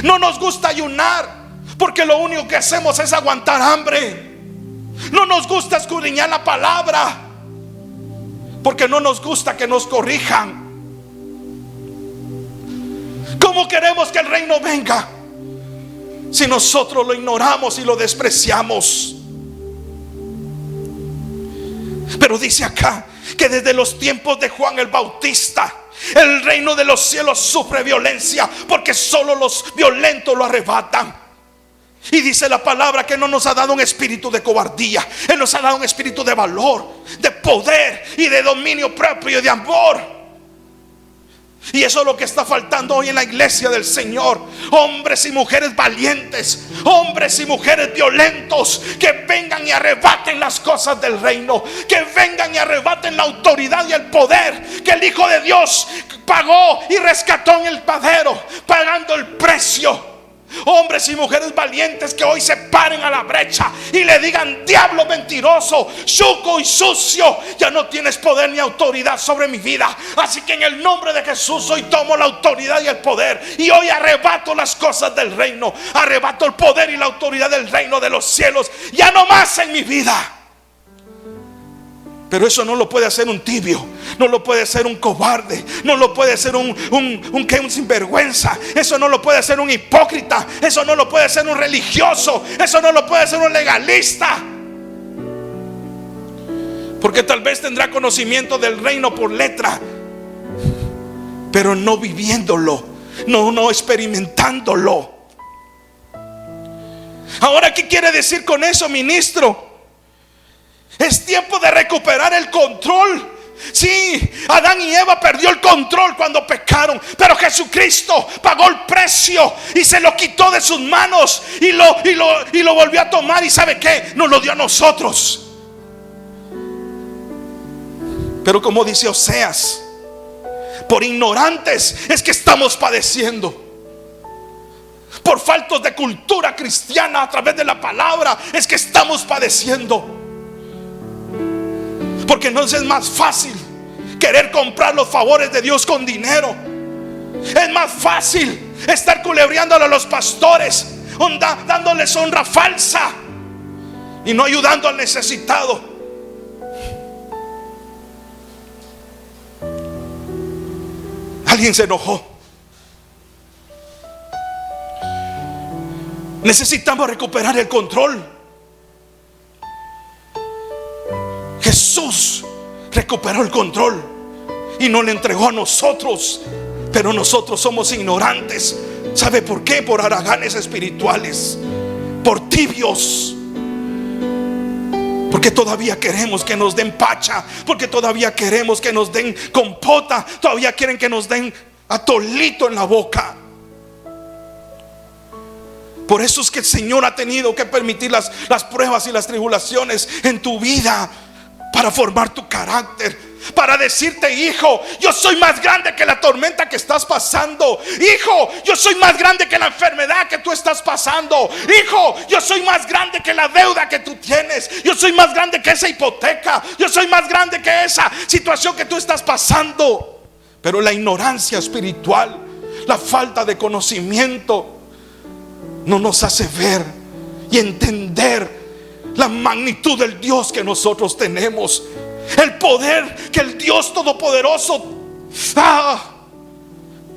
No nos gusta ayunar, porque lo único que hacemos es aguantar hambre. No nos gusta escudriñar la palabra, porque no nos gusta que nos corrijan. ¿Cómo queremos que el reino venga si nosotros lo ignoramos y lo despreciamos? Pero dice acá que desde los tiempos de Juan el Bautista, el reino de los cielos sufre violencia, porque solo los violentos lo arrebatan. Y dice la palabra que no nos ha dado un espíritu de cobardía. Él nos ha dado un espíritu de valor, de poder y de dominio propio y de amor. Y eso es lo que está faltando hoy en la iglesia del Señor. Hombres y mujeres valientes, hombres y mujeres violentos, que vengan y arrebaten las cosas del reino, que vengan y arrebaten la autoridad y el poder que el Hijo de Dios pagó y rescató en el madero, pagando el precio. Hombres y mujeres valientes que hoy se paren a la brecha y le digan: diablo mentiroso, chuco y sucio, ya no tienes poder ni autoridad sobre mi vida. Así que en el nombre de Jesús hoy tomo la autoridad y el poder, y hoy arrebato las cosas del reino, arrebato el poder y la autoridad del reino de los cielos, ya no más en mi vida. Pero eso no lo puede hacer un tibio, no lo puede hacer un cobarde, no lo puede hacer un sinvergüenza, eso no lo puede hacer un hipócrita, eso no lo puede hacer un religioso, eso no lo puede hacer un legalista. Porque tal vez tendrá conocimiento del reino por letra, pero no viviéndolo, no experimentándolo. Ahora, ¿qué quiere decir con eso, ministro? Es tiempo de recuperar el control. Sí, Adán y Eva perdió el control cuando pecaron, pero Jesucristo pagó el precio y se lo quitó de sus manos y lo volvió a tomar. ¿Y sabe qué? Nos lo dio a nosotros. Pero como dice Oseas, por ignorantes es que estamos padeciendo. Por faltos de cultura cristiana a través de la palabra es que estamos padeciendo. Porque no es más fácil querer comprar los favores de Dios con dinero. Es más fácil estar culebreándole a los pastores, dándoles honra falsa y no ayudando al necesitado. Alguien se enojó. Necesitamos recuperar el control. Jesús recuperó el control y nos lo entregó a nosotros, pero nosotros somos ignorantes. ¿Sabe por qué? Por haraganes espirituales, por tibios, porque todavía queremos que nos den pacha, porque todavía queremos que nos den compota, todavía quieren que nos den atolito en la boca. Por eso es que el Señor ha tenido que permitir las pruebas y las tribulaciones en tu vida, para formar tu carácter, para decirte: hijo, yo soy más grande que la tormenta que estás pasando. Hijo, yo soy más grande que la enfermedad que tú estás pasando. Hijo, yo soy más grande que la deuda que tú tienes. Yo soy más grande que esa hipoteca. Yo soy más grande que esa situación que tú estás pasando. Pero la ignorancia espiritual, la falta de conocimiento, no nos hace ver y entender la magnitud del Dios que nosotros tenemos, el poder que el Dios Todopoderoso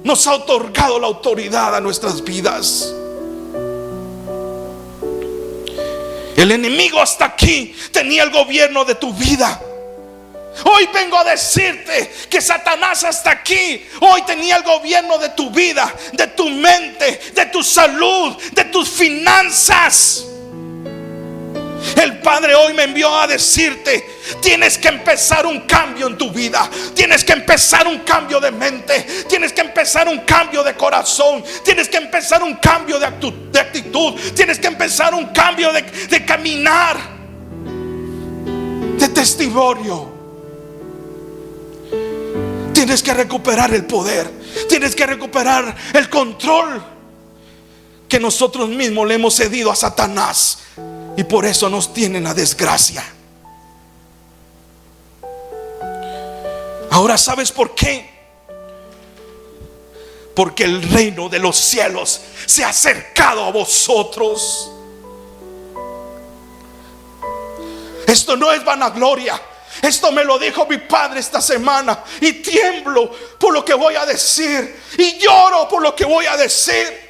nos ha otorgado, la autoridad a nuestras vidas. El enemigo hasta aquí tenía el gobierno de tu vida. Hoy vengo a decirte que Satanás hasta aquí hoy tenía el gobierno de tu vida, de tu mente, de tu salud, de tus finanzas. El Padre hoy me envió a decirte: tienes que empezar un cambio en tu vida, tienes que empezar un cambio de mente, tienes que empezar un cambio de corazón, tienes que empezar un cambio de actitud, tienes que empezar un cambio de caminar, de testimonio. Tienes que recuperar el poder, tienes que recuperar el control que nosotros mismos le hemos cedido a Satanás. Y por eso nos tiene la desgracia. Ahora, ¿sabes por qué? Porque el reino de los cielos se ha acercado a vosotros. Esto no es vanagloria. Esto me lo dijo mi padre esta semana. Y tiemblo por lo que voy a decir, y lloro por lo que voy a decir.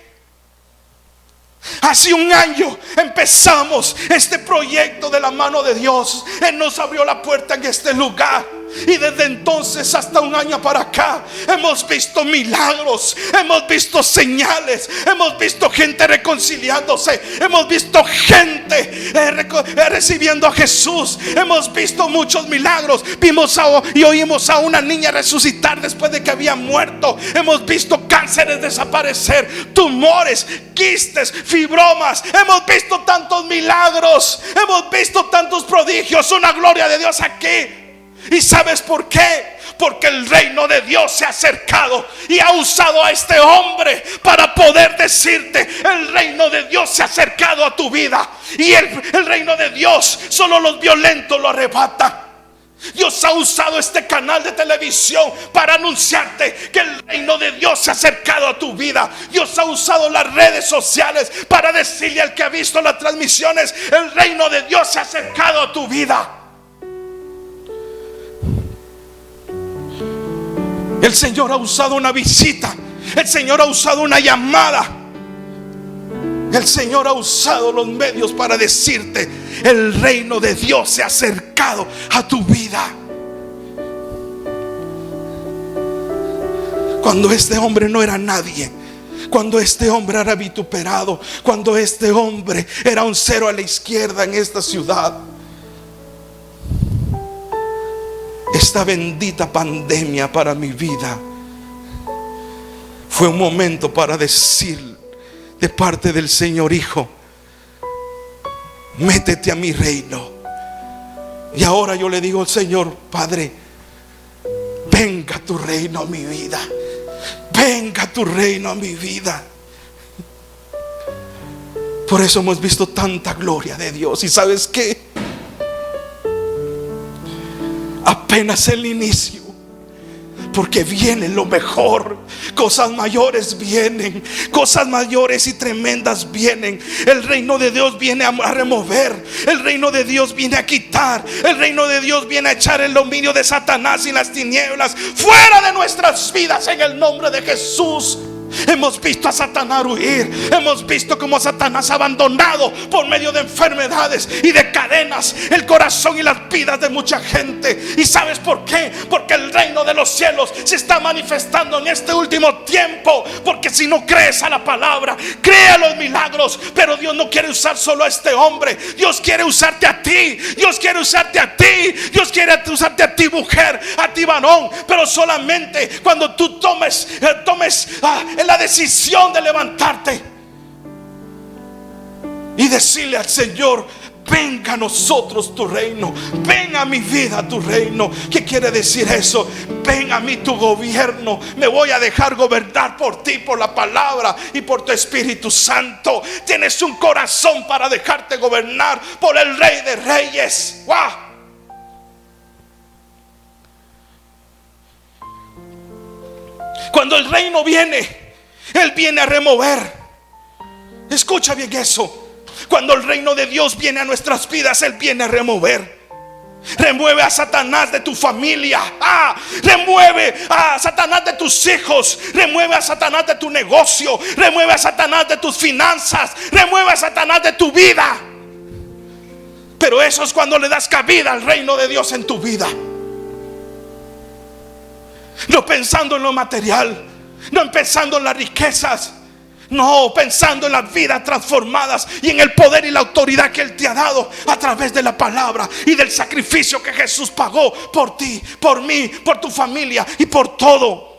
Hace un año empezamos este proyecto de la mano de Dios. Él nos abrió la puerta en este lugar. Y desde entonces hasta un año para acá hemos visto milagros, hemos visto señales, hemos visto gente reconciliándose, hemos visto gente recibiendo a Jesús, hemos visto muchos milagros. Vimos y oímos a una niña resucitar después de que había muerto. Hemos visto cánceres desaparecer, tumores, quistes, fibromas. Hemos visto tantos milagros, hemos visto tantos prodigios, una gloria de Dios aquí. ¿Y sabes por qué? Porque el reino de Dios se ha acercado y ha usado a este hombre para poder decirte: el reino de Dios se ha acercado a tu vida. Y el reino de Dios solo los violentos lo arrebatan. Dios ha usado este canal de televisión para anunciarte que el reino de Dios se ha acercado a tu vida. Dios ha usado las redes sociales para decirle al que ha visto las transmisiones: el reino de Dios se ha acercado a tu vida. El Señor ha usado una visita, el Señor ha usado una llamada, el Señor ha usado los medios para decirte: el reino de Dios se ha acercado a tu vida. Cuando este hombre no era nadie, cuando este hombre era vituperado, cuando este hombre era un cero a la izquierda en esta ciudad, esta bendita pandemia para mi vida fue un momento para decir de parte del Señor: hijo, métete a mi reino. Y ahora yo le digo al Señor: Padre, venga tu reino a mi vida, venga tu reino a mi vida. Por eso hemos visto tanta gloria de Dios. ¿Y sabes qué? Apenas el inicio, porque viene lo mejor. Cosas mayores vienen, cosas mayores y tremendas vienen. El reino de Dios viene a remover, el reino de Dios viene a quitar, el reino de Dios viene a echar el dominio de Satanás y las tinieblas fuera de nuestras vidas en el nombre de Jesús. Hemos visto a Satanás huir, hemos visto cómo Satanás ha abandonado por medio de enfermedades y de cadenas el corazón y las vidas de mucha gente. ¿Y sabes por qué? Porque el reino de los cielos se está manifestando en este último tiempo. Porque si no crees a la palabra, cree a los milagros. Pero Dios no quiere usar solo a este hombre, Dios quiere usarte a ti, Dios quiere usarte a ti, Dios quiere usarte a ti, mujer, a ti, varón. Pero solamente cuando tú tomes la decisión de levantarte y decirle al Señor: venga a nosotros tu reino, ven a mi vida tu reino. ¿Qué quiere decir eso? Ven a mí tu gobierno. Me voy a dejar gobernar por ti, por la palabra y por tu Espíritu Santo. Tienes un corazón para dejarte gobernar por el Rey de Reyes. ¡Wow! Cuando el reino viene, Él viene a remover. Escucha bien eso. Cuando el reino de Dios viene a nuestras vidas, Él viene a remover. Remueve a Satanás de tu familia. Remueve a Satanás de tus hijos. Remueve a Satanás de tu negocio. Remueve a Satanás de tus finanzas. Remueve a Satanás de tu vida. Pero eso es cuando le das cabida al reino de Dios en tu vida. No pensando en lo material, no pensando en las riquezas, no pensando en las vidas transformadas y en el poder y la autoridad que Él te ha dado a través de la palabra y del sacrificio que Jesús pagó por ti, por mí, por tu familia y por todo.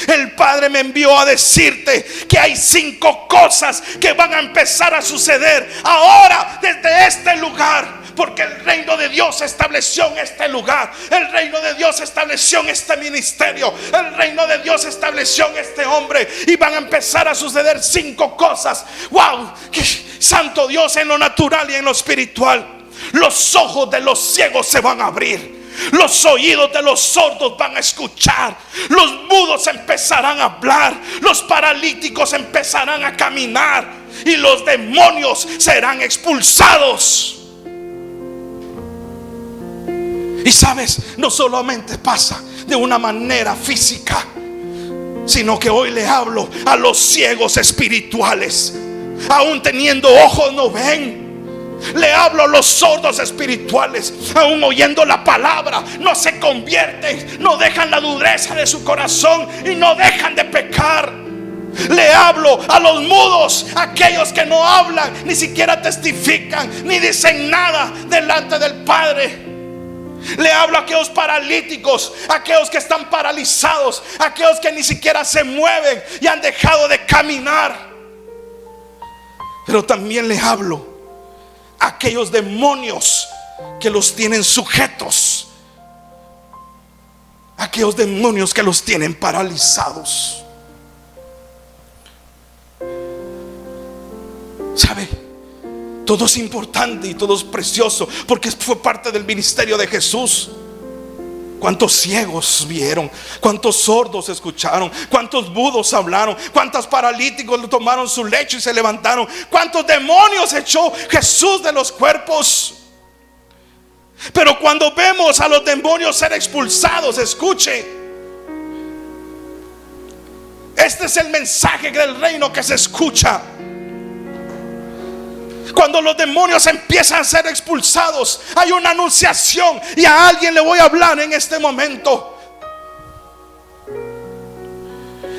El Padre me envió a decirte que hay 5 cosas que van a empezar a suceder ahora desde este lugar. Porque el reino de Dios se estableció en este lugar. El reino de Dios se estableció en este ministerio. El reino de Dios se estableció en este hombre. Y van a empezar a suceder 5 cosas. ¡Wow! Santo Dios, en lo natural y en lo espiritual. Los ojos de los ciegos se van a abrir. Los oídos de los sordos van a escuchar. Los mudos empezarán a hablar. Los paralíticos empezarán a caminar. Y los demonios serán expulsados. Y sabes, no solamente pasa de una manera física, sino que hoy le hablo a los ciegos espirituales. Aún teniendo ojos no ven, Le hablo a los sordos espirituales, aún oyendo la palabra, no se convierten, no dejan la dureza de su corazón y no dejan de pecar. Le hablo a los mudos, aquellos que no hablan, ni siquiera testifican, ni dicen nada delante del Padre. Le hablo a aquellos paralíticos, aquellos que están paralizados, aquellos que ni siquiera se mueven y han dejado de caminar. Pero también le hablo a aquellos demonios que los tienen sujetos, aquellos demonios que los tienen paralizados. ¿Sabe? Todo es importante y todo es precioso, porque fue parte del ministerio de Jesús. Cuántos ciegos vieron, cuántos sordos escucharon, cuántos mudos hablaron, cuántos paralíticos tomaron su lecho y se levantaron, cuántos demonios echó Jesús de los cuerpos. Pero cuando vemos a los demonios ser expulsados, escuche, este es el mensaje del reino que se escucha. Cuando los demonios empiezan a ser expulsados, hay una anunciación, y a alguien le voy a hablar en este momento.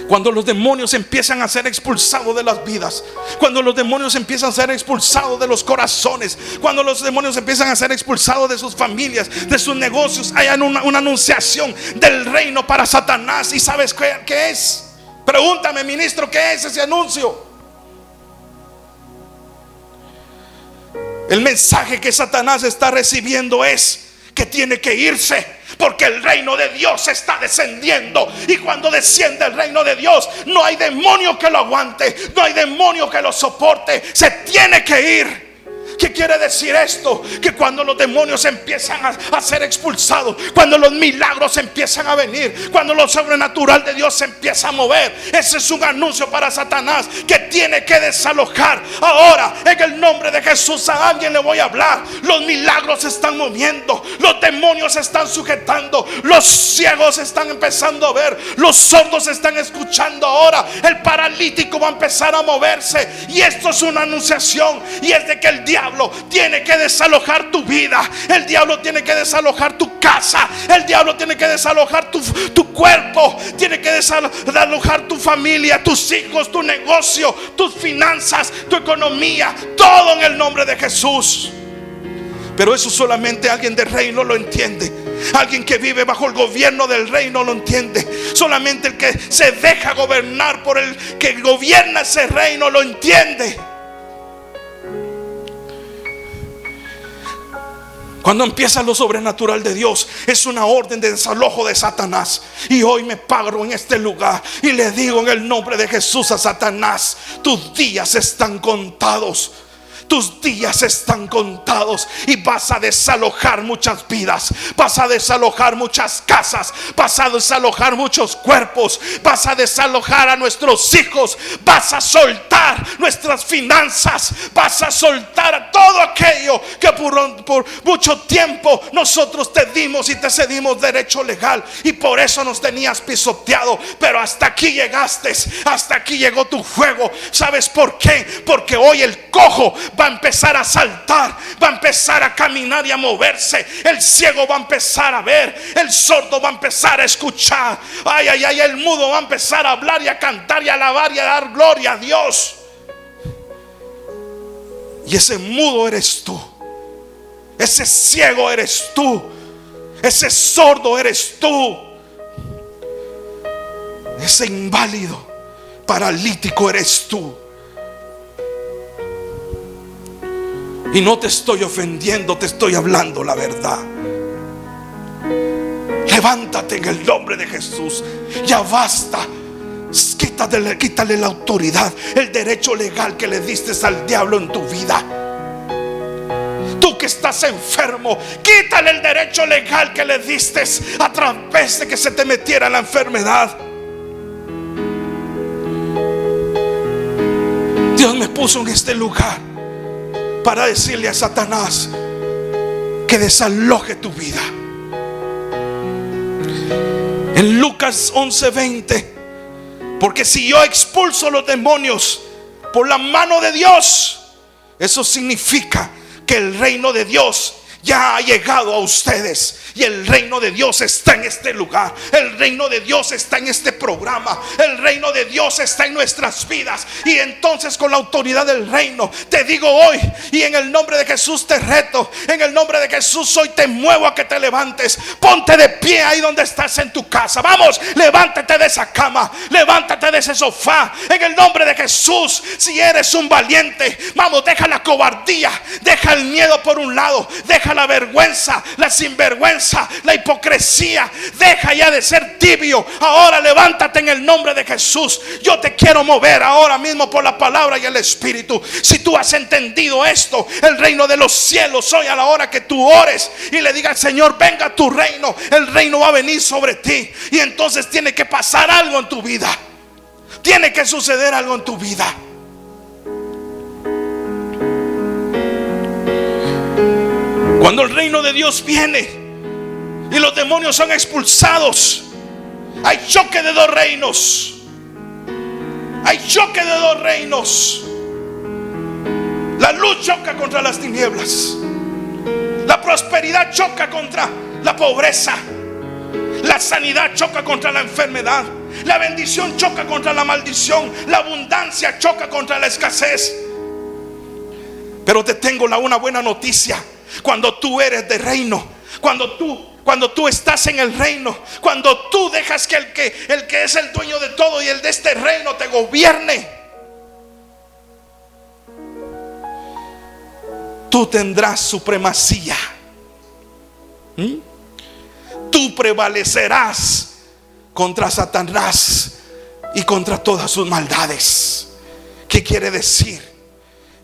Cuando los demonios empiezan a ser expulsados de las vidas, cuando los demonios empiezan a ser expulsados de los corazones, cuando los demonios empiezan a ser expulsados de sus familias, de sus negocios, hay una anunciación del reino para Satanás. ¿Y sabes qué es? Pregúntame, ministro, ¿qué es ese anuncio? El mensaje que Satanás está recibiendo es que tiene que irse, porque el reino de Dios está descendiendo. Y cuando desciende el reino de Dios, no hay demonio que lo aguante, no hay demonio que lo soporte. Se tiene que ir. ¿Qué quiere decir esto? Que cuando los demonios empiezan a ser expulsados, cuando los milagros empiezan a venir, cuando lo sobrenatural de Dios se empieza a mover, ese es un anuncio para Satanás que tiene que desalojar. Ahora, en el nombre de Jesús, a alguien le voy a hablar. Los milagros se están moviendo, los demonios se están sujetando, los ciegos están empezando a ver, los sordos están escuchando ahora, el paralítico va a empezar a moverse. Y esto es una anunciación, y es de que el diablo tiene que desalojar tu vida, el diablo tiene que desalojar tu casa, el diablo tiene que desalojar tu cuerpo, tiene que desalojar tu familia, tus hijos, tu negocio, tus finanzas, tu economía, todo en el nombre de Jesús. Pero eso solamente alguien del reino lo entiende. Alguien que vive bajo el gobierno del reino lo entiende. Solamente el que se deja gobernar por el que gobierna ese reino lo entiende. Cuando empieza lo sobrenatural de Dios, es una orden de desalojo de Satanás. Y hoy me paro en este lugar y le digo en el nombre de Jesús a Satanás: tus días están contados. Tus días están contados y vas a desalojar muchas vidas, vas a desalojar muchas casas, vas a desalojar muchos cuerpos, vas a desalojar a nuestros hijos, vas a soltar nuestras finanzas, vas a soltar todo aquello que por mucho tiempo nosotros te dimos y te cedimos derecho legal, y por eso nos tenías pisoteado. Pero hasta aquí llegaste, hasta aquí llegó tu juego. ¿Sabes por qué? Porque hoy el cojo va a empezar a saltar, va a empezar a caminar y a moverse. El ciego va a empezar a ver, el sordo va a empezar a escuchar. Ay, ay, ay, el mudo va a empezar a hablar y a cantar y a alabar y a dar gloria a Dios. Y ese mudo eres tú, ese ciego eres tú, ese sordo eres tú, ese inválido, paralítico eres tú. Y no te estoy ofendiendo, te estoy hablando la verdad. Levántate en el nombre de Jesús. Ya basta. Quítale la autoridad, el derecho legal que le diste al diablo en tu vida. Tú que estás enfermo, quítale el derecho legal que le diste a través de que se te metiera la enfermedad. Dios me puso en este lugar para decirle a Satanás que desaloje tu vida. En Lucas 11:20, porque si yo expulso los demonios por la mano de Dios, eso significa que el reino de Dios ya ha llegado a ustedes. Y el reino de Dios está en este lugar. El reino de Dios está en este programa. El reino de Dios está en nuestras vidas. Y entonces, con la autoridad del reino, te digo hoy, y en el nombre de Jesús te reto, en el nombre de Jesús hoy te muevo a que te levantes. Ponte de pie ahí donde estás en tu casa. Vamos, levántate de esa cama, levántate de ese sofá, en el nombre de Jesús. Si eres un valiente, vamos, deja la cobardía, deja el miedo por un lado, deja la vergüenza, la sinvergüenza, la hipocresía. Deja ya de ser tibio. Ahora levántate en el nombre de Jesús. Yo te quiero mover ahora mismo por la palabra y el Espíritu. Si tú has entendido esto, el reino de los cielos, hoy a la hora que tú ores y le digas: Señor, venga tu reino, el reino va a venir sobre ti. Y entonces tiene que pasar algo en tu vida. Tiene que suceder algo en tu vida. Cuando el reino de Dios viene y los demonios son expulsados, hay choque de dos reinos. Hay choque de dos reinos. La luz choca contra las tinieblas. La prosperidad choca contra la pobreza. La sanidad choca contra la enfermedad. La bendición choca contra la maldición. La abundancia choca contra la escasez. Pero te tengo una buena noticia. Cuando tú eres de reino, cuando tú estás en el reino, cuando tú dejas que el que es el dueño de todo y el de este reino te gobierne, tú tendrás supremacía. Tú prevalecerás contra Satanás y contra todas sus maldades. ¿Qué quiere decir?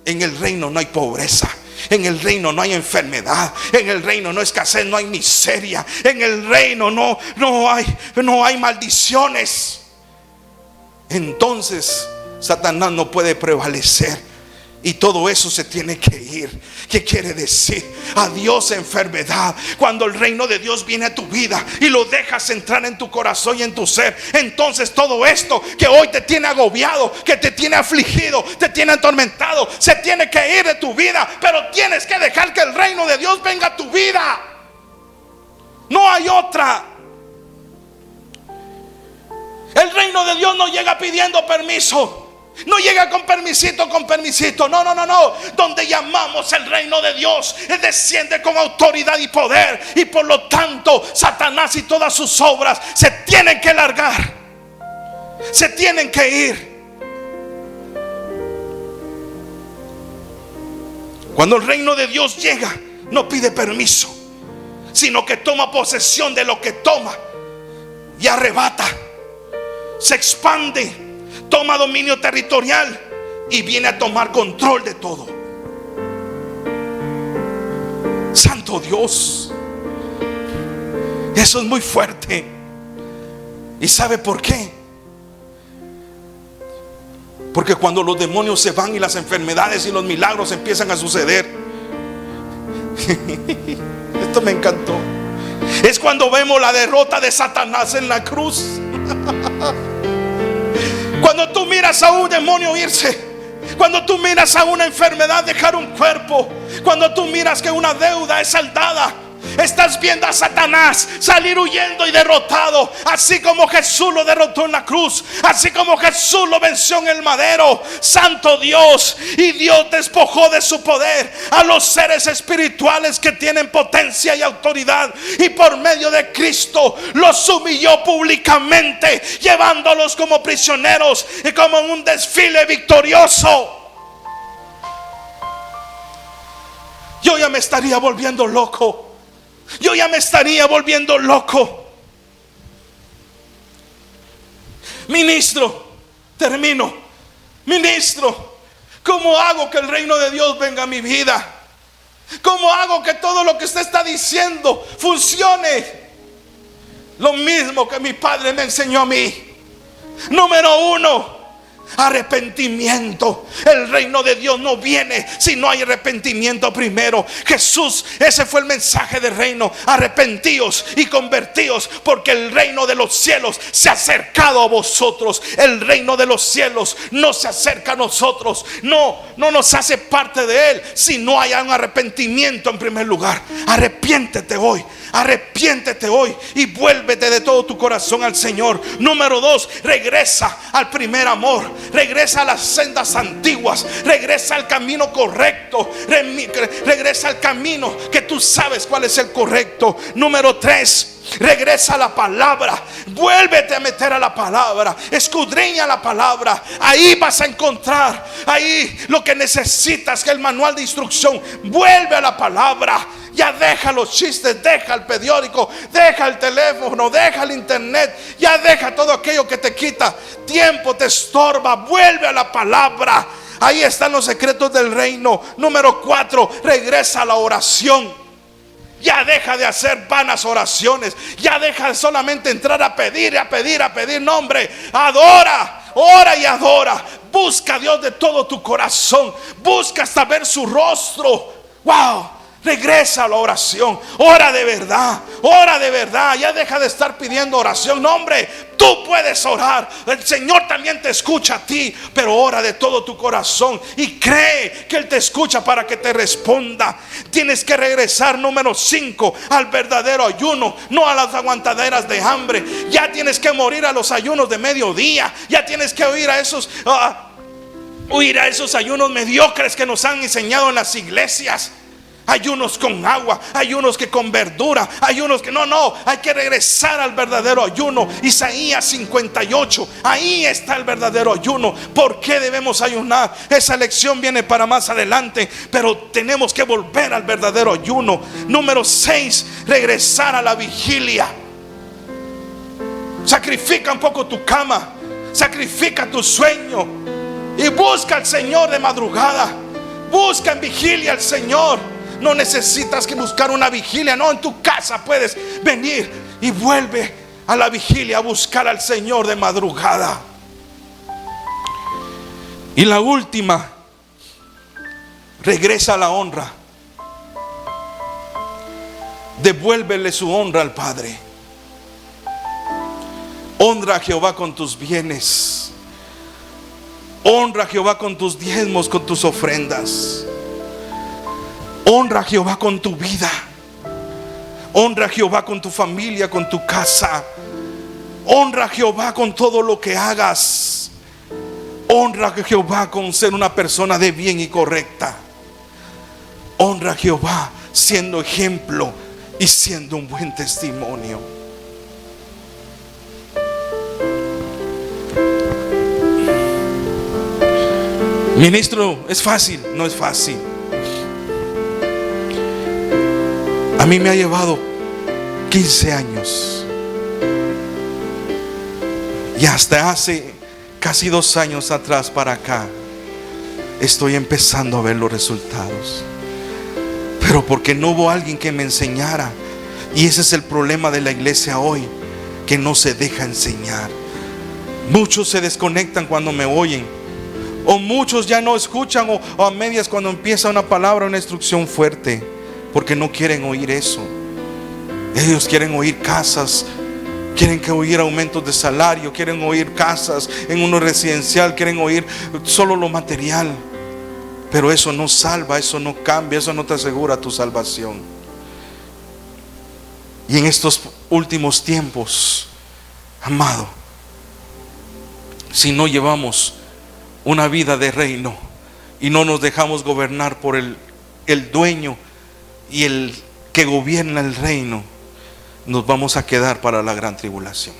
En el reino no hay pobreza. En el reino no hay enfermedad. En el reino no hay escasez, no hay miseria. En el reino no hay maldiciones. Entonces Satanás no puede prevalecer. Y todo eso se tiene que ir. ¿Qué quiere decir? Adiós enfermedad. Cuando el reino de Dios viene a tu vida y lo dejas entrar en tu corazón y en tu ser, entonces todo esto que hoy te tiene agobiado, que te tiene afligido, te tiene atormentado, se tiene que ir de tu vida. Pero tienes que dejar que el reino de Dios venga a tu vida. No hay otra. El reino de Dios no llega pidiendo permiso. No llega con permisito, no. Donde llamamos el reino de Dios, Él desciende con autoridad y poder. Y por lo tanto Satanás y todas sus obras se tienen que largar, se tienen que ir. Cuando el reino de Dios llega, no pide permiso, sino que toma posesión de lo que toma y arrebata, se expande, toma dominio territorial y viene a tomar control de todo. Santo Dios, eso es muy fuerte. ¿Y sabe por qué? Porque cuando los demonios se van y las enfermedades y los milagros empiezan a suceder, esto me encantó, es cuando vemos la derrota de Satanás en la cruz. Cuando tú miras a un demonio irse, cuando tú miras a una enfermedad dejar un cuerpo, cuando tú miras que una deuda es saldada, estás viendo a Satanás salir huyendo y derrotado, así como Jesús lo derrotó en la cruz, así como Jesús lo venció en el madero. Santo Dios. Y Dios despojó de su poder a los seres espirituales que tienen potencia y autoridad, y por medio de Cristo los humilló públicamente, llevándolos como prisioneros y como en un desfile victorioso. Yo ya me estaría volviendo loco. Yo ya me estaría volviendo loco. Ministro, termino. Ministro, ¿cómo hago que el reino de Dios venga a mi vida? ¿Cómo hago que todo lo que usted está diciendo funcione? Lo mismo que mi padre me enseñó a mí. Número uno, arrepentimiento. El reino de Dios no viene si no hay arrepentimiento primero. Jesús, ese fue el mensaje del reino: arrepentíos y convertíos, porque el reino de los cielos se ha acercado a vosotros. El reino de los cielos no se acerca a nosotros, no nos hace parte de él si no hay un arrepentimiento en primer lugar. Arrepiéntete hoy y vuélvete de todo tu corazón al Señor. Número 2, regresa al primer amor, regresa a las sendas antiguas, regresa al camino correcto, regresa al camino que tú sabes cuál es el correcto. Número 3, regresa a la palabra, vuélvete a meter a la palabra, escudriña la palabra. Ahí vas a encontrar ahí lo que necesitas, que el manual de instrucción. Vuelve a la palabra. Ya deja los chistes, deja el periódico, deja el teléfono, deja el internet, ya deja todo aquello que te quita tiempo, te estorba. Vuelve a la palabra. Ahí están los secretos del reino. Número 4, regresa a la oración. Ya deja de hacer vanas oraciones. Ya deja de solamente entrar a pedir, a pedir, a pedir. No, hombre, adora, ora y adora. Busca a Dios de todo tu corazón. Busca hasta ver su rostro. Wow. Regresa a la oración. Ora de verdad. Ora de verdad. Ya deja de estar pidiendo oración. No, hombre, tú puedes orar. El Señor también te escucha a ti. Pero ora de todo tu corazón y cree que Él te escucha para que te responda. Tienes que regresar, número 5, al verdadero ayuno, no a las aguantaderas de hambre. Ya tienes que morir a los ayunos de mediodía. Ya tienes que huir a esos ayunos mediocres que nos han enseñado en las iglesias. Ayunos con agua, ayunos que con verdura, ayunos que no, hay que regresar al verdadero ayuno. Isaías 58, ahí está el verdadero ayuno. ¿Por qué debemos ayunar? Esa lección viene para más adelante, pero tenemos que volver al verdadero ayuno. Número 6, regresar a la vigilia. Sacrifica un poco tu cama, sacrifica tu sueño y busca al Señor de madrugada. Busca en vigilia al Señor. No necesitas que buscar una vigilia. No, en tu casa puedes venir y vuelve a la vigilia, a buscar al Señor de madrugada. Y la última, regresa a la honra. Devuélvele su honra al Padre. Honra a Jehová con tus bienes. Honra a Jehová con tus diezmos, con tus ofrendas. Honra a Jehová con tu vida. Honra a Jehová con tu familia, con tu casa. Honra a Jehová con todo lo que hagas. Honra a Jehová con ser una persona de bien y correcta. Honra a Jehová siendo ejemplo y siendo un buen testimonio. Ministro, ¿es fácil? No es fácil. A mí me ha llevado 15 años. Y hasta hace casi 2 años atrás para acá estoy empezando a ver los resultados. Pero porque no hubo alguien que me enseñara. Y ese es el problema de la iglesia hoy, que no se deja enseñar. Muchos se desconectan cuando me oyen, o muchos ya no escuchan, o a medias cuando empieza una palabra, una instrucción fuerte, porque no quieren oír eso. Ellos quieren oír casas, quieren oír aumentos de salario, quieren oír casas en uno residencial, quieren oír solo lo material. Pero eso no salva, eso no cambia, eso no te asegura tu salvación. Y en estos últimos tiempos, amado, si no llevamos una vida de reino y no nos dejamos gobernar por el dueño y el que gobierna el reino, nos vamos a quedar para la gran tribulación.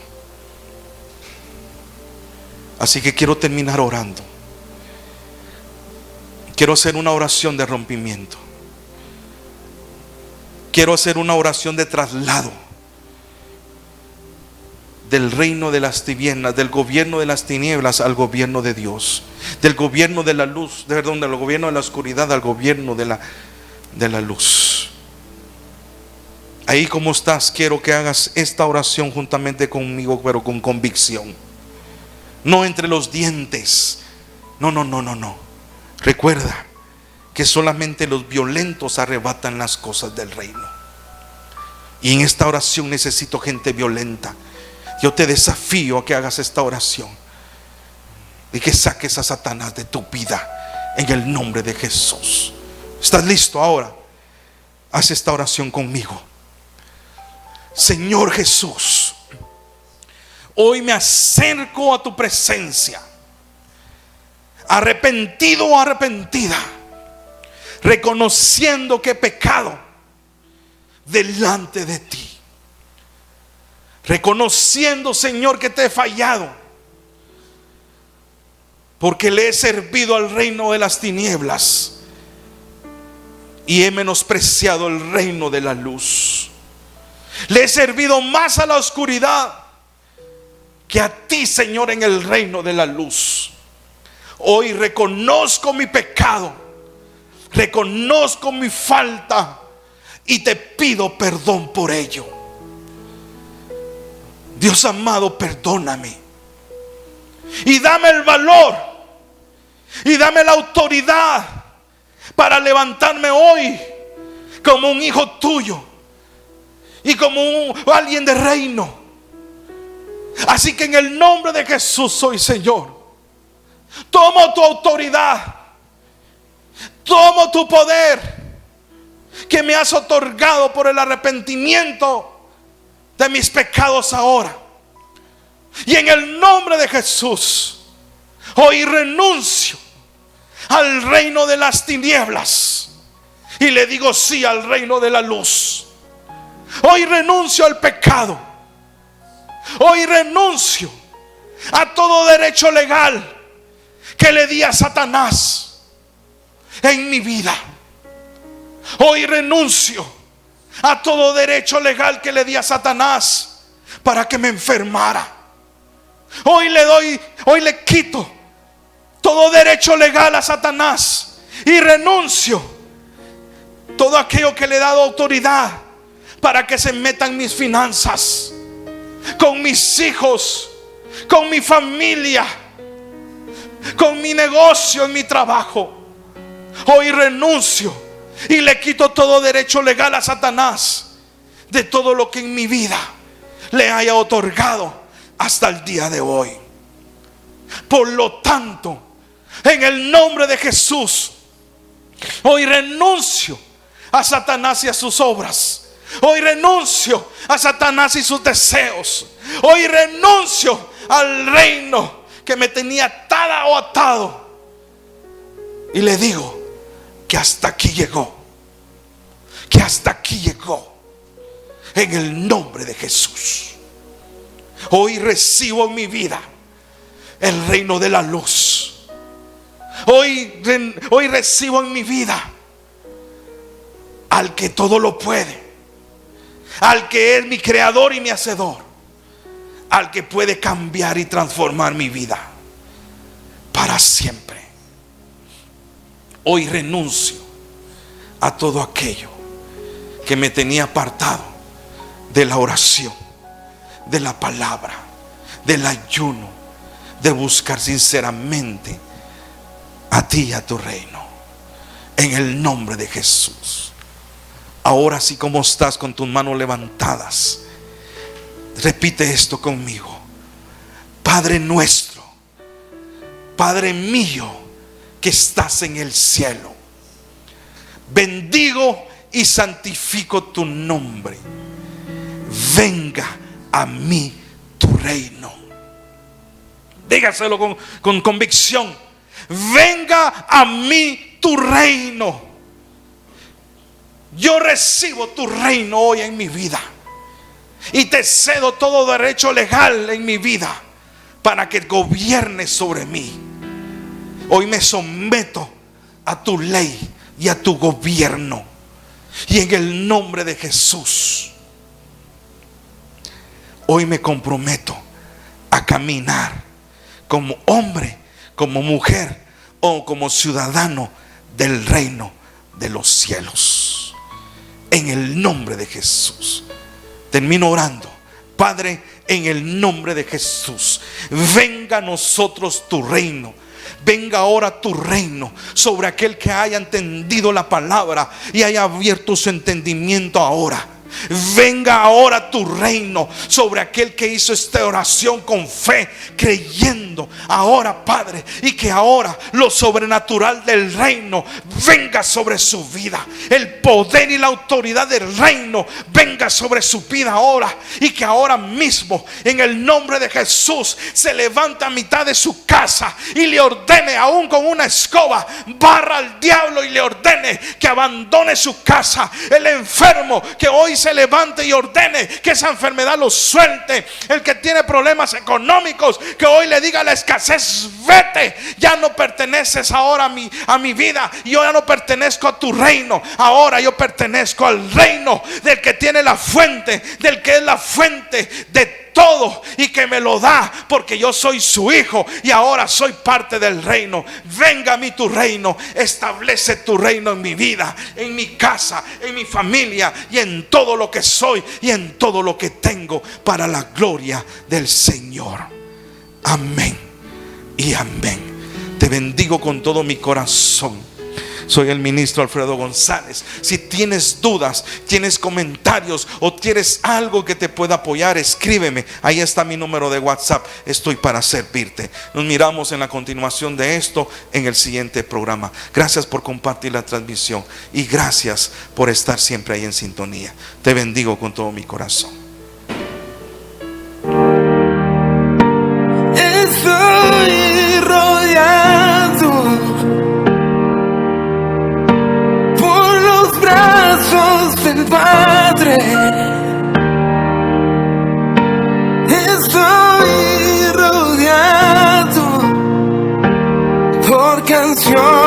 Así que quiero terminar orando. Quiero hacer una oración de rompimiento. Quiero hacer una oración de traslado del reino de las tinieblas, del gobierno de las tinieblas al gobierno de Dios, del gobierno de la luz, del gobierno de la oscuridad al gobierno de la luz. Ahí como estás, quiero que hagas esta oración juntamente conmigo, pero con convicción. No entre los dientes, No. Recuerda que solamente los violentos arrebatan las cosas del reino. Y en esta oración necesito gente violenta. Yo te desafío a que hagas esta oración y que saques a Satanás de tu vida en el nombre de Jesús. ¿Estás listo ahora? Haz esta oración conmigo. Señor Jesús, hoy me acerco a tu presencia, arrepentido o arrepentida, reconociendo que he pecado delante de ti. Reconociendo, Señor, que te he fallado, porque le he servido al reino de las tinieblas y he menospreciado el reino de la luz. Le he servido más a la oscuridad que a ti, Señor, en el reino de la luz. Hoy reconozco mi pecado, reconozco mi falta y te pido perdón por ello. Dios amado, perdóname y dame el valor y dame la autoridad para levantarme hoy como un hijo tuyo y como alguien de reino. Así que en el nombre de Jesús hoy, Señor, tomo tu autoridad, tomo tu poder que me has otorgado por el arrepentimiento de mis pecados ahora. Y en el nombre de Jesús hoy renuncio al reino de las tinieblas y le digo sí al reino de la luz. Hoy renuncio al pecado. Hoy renuncio a todo derecho legal que le di a Satanás en mi vida. Hoy renuncio a todo derecho legal que le di a Satanás para que me enfermara. Hoy le quito todo derecho legal a Satanás y renuncio todo aquello que le he dado autoridad para que se metan mis finanzas, con mis hijos, con mi familia, con mi negocio, en mi trabajo. Hoy renuncio y le quito todo derecho legal a Satanás de todo lo que en mi vida le haya otorgado hasta el día de hoy. Por lo tanto, en el nombre de Jesús, hoy renuncio a Satanás y a sus obras. Hoy renuncio a Satanás y sus deseos. Hoy renuncio al reino que me tenía atada o atado. Y le digo que hasta aquí llegó. Que hasta aquí llegó. En el nombre de Jesús. Hoy recibo en mi vida el reino de la luz. Hoy recibo en mi vida al que todo lo puede, al que es mi creador y mi hacedor, al que puede cambiar y transformar mi vida para siempre. Hoy renuncio a todo aquello que me tenía apartado de la oración, de la palabra, del ayuno, de buscar sinceramente a ti y a tu reino. En el nombre de Jesús. Ahora, así como estás con tus manos levantadas, repite esto conmigo. Padre nuestro, Padre mío que estás en el cielo, bendigo y santifico tu nombre. Venga a mí tu reino. Dígaselo con convicción. Venga a mí tu reino. Yo recibo tu reino hoy en mi vida y te cedo todo derecho legal en mi vida para que gobiernes sobre mí. Hoy me someto a tu ley y a tu gobierno, y en el nombre de Jesús hoy me comprometo a caminar como hombre, como mujer o como ciudadano del reino de los cielos. En el nombre de Jesús. Termino orando. Padre, en el nombre de Jesús, venga a nosotros tu reino. venga ahora tu reino sobre aquel que haya entendido la palabra y haya abierto su entendimiento ahora. Venga ahora tu reino sobre aquel que hizo esta oración con fe, creyendo ahora, Padre, y que ahora lo sobrenatural del reino venga sobre su vida. El poder y la autoridad del reino venga sobre su vida ahora, y que ahora mismo en el nombre de Jesús se levanta a mitad de su casa y le ordene, aún con una escoba, barra al diablo y le ordene que abandone su casa. El enfermo que hoy se levante y ordene que esa enfermedad lo suelte. El que tiene problemas económicos, que hoy le diga a la escasez: vete, ya no perteneces ahora a mi vida. Yo ya no pertenezco a tu reino, ahora yo pertenezco al reino del que tiene la fuente, del que es la fuente de todo y que me lo da, porque yo soy su hijo y ahora soy parte del reino. Venga a mí tu reino, establece tu reino en mi vida, en mi casa, en mi familia y en todo lo que soy y en todo lo que tengo, para la gloria del Señor. Amén y amén. Te bendigo con todo mi corazón. Soy el ministro Alfredo González. Si tienes dudas, tienes comentarios o tienes algo que te pueda apoyar, escríbeme. Ahí está mi número de WhatsApp. Estoy para servirte. Nos miramos en la continuación de esto en el siguiente programa. Gracias por compartir la transmisión y gracias por estar siempre ahí en sintonía. Te bendigo con todo mi corazón. Estoy rodeado por los brazos del Padre. Estoy rodeado por canciones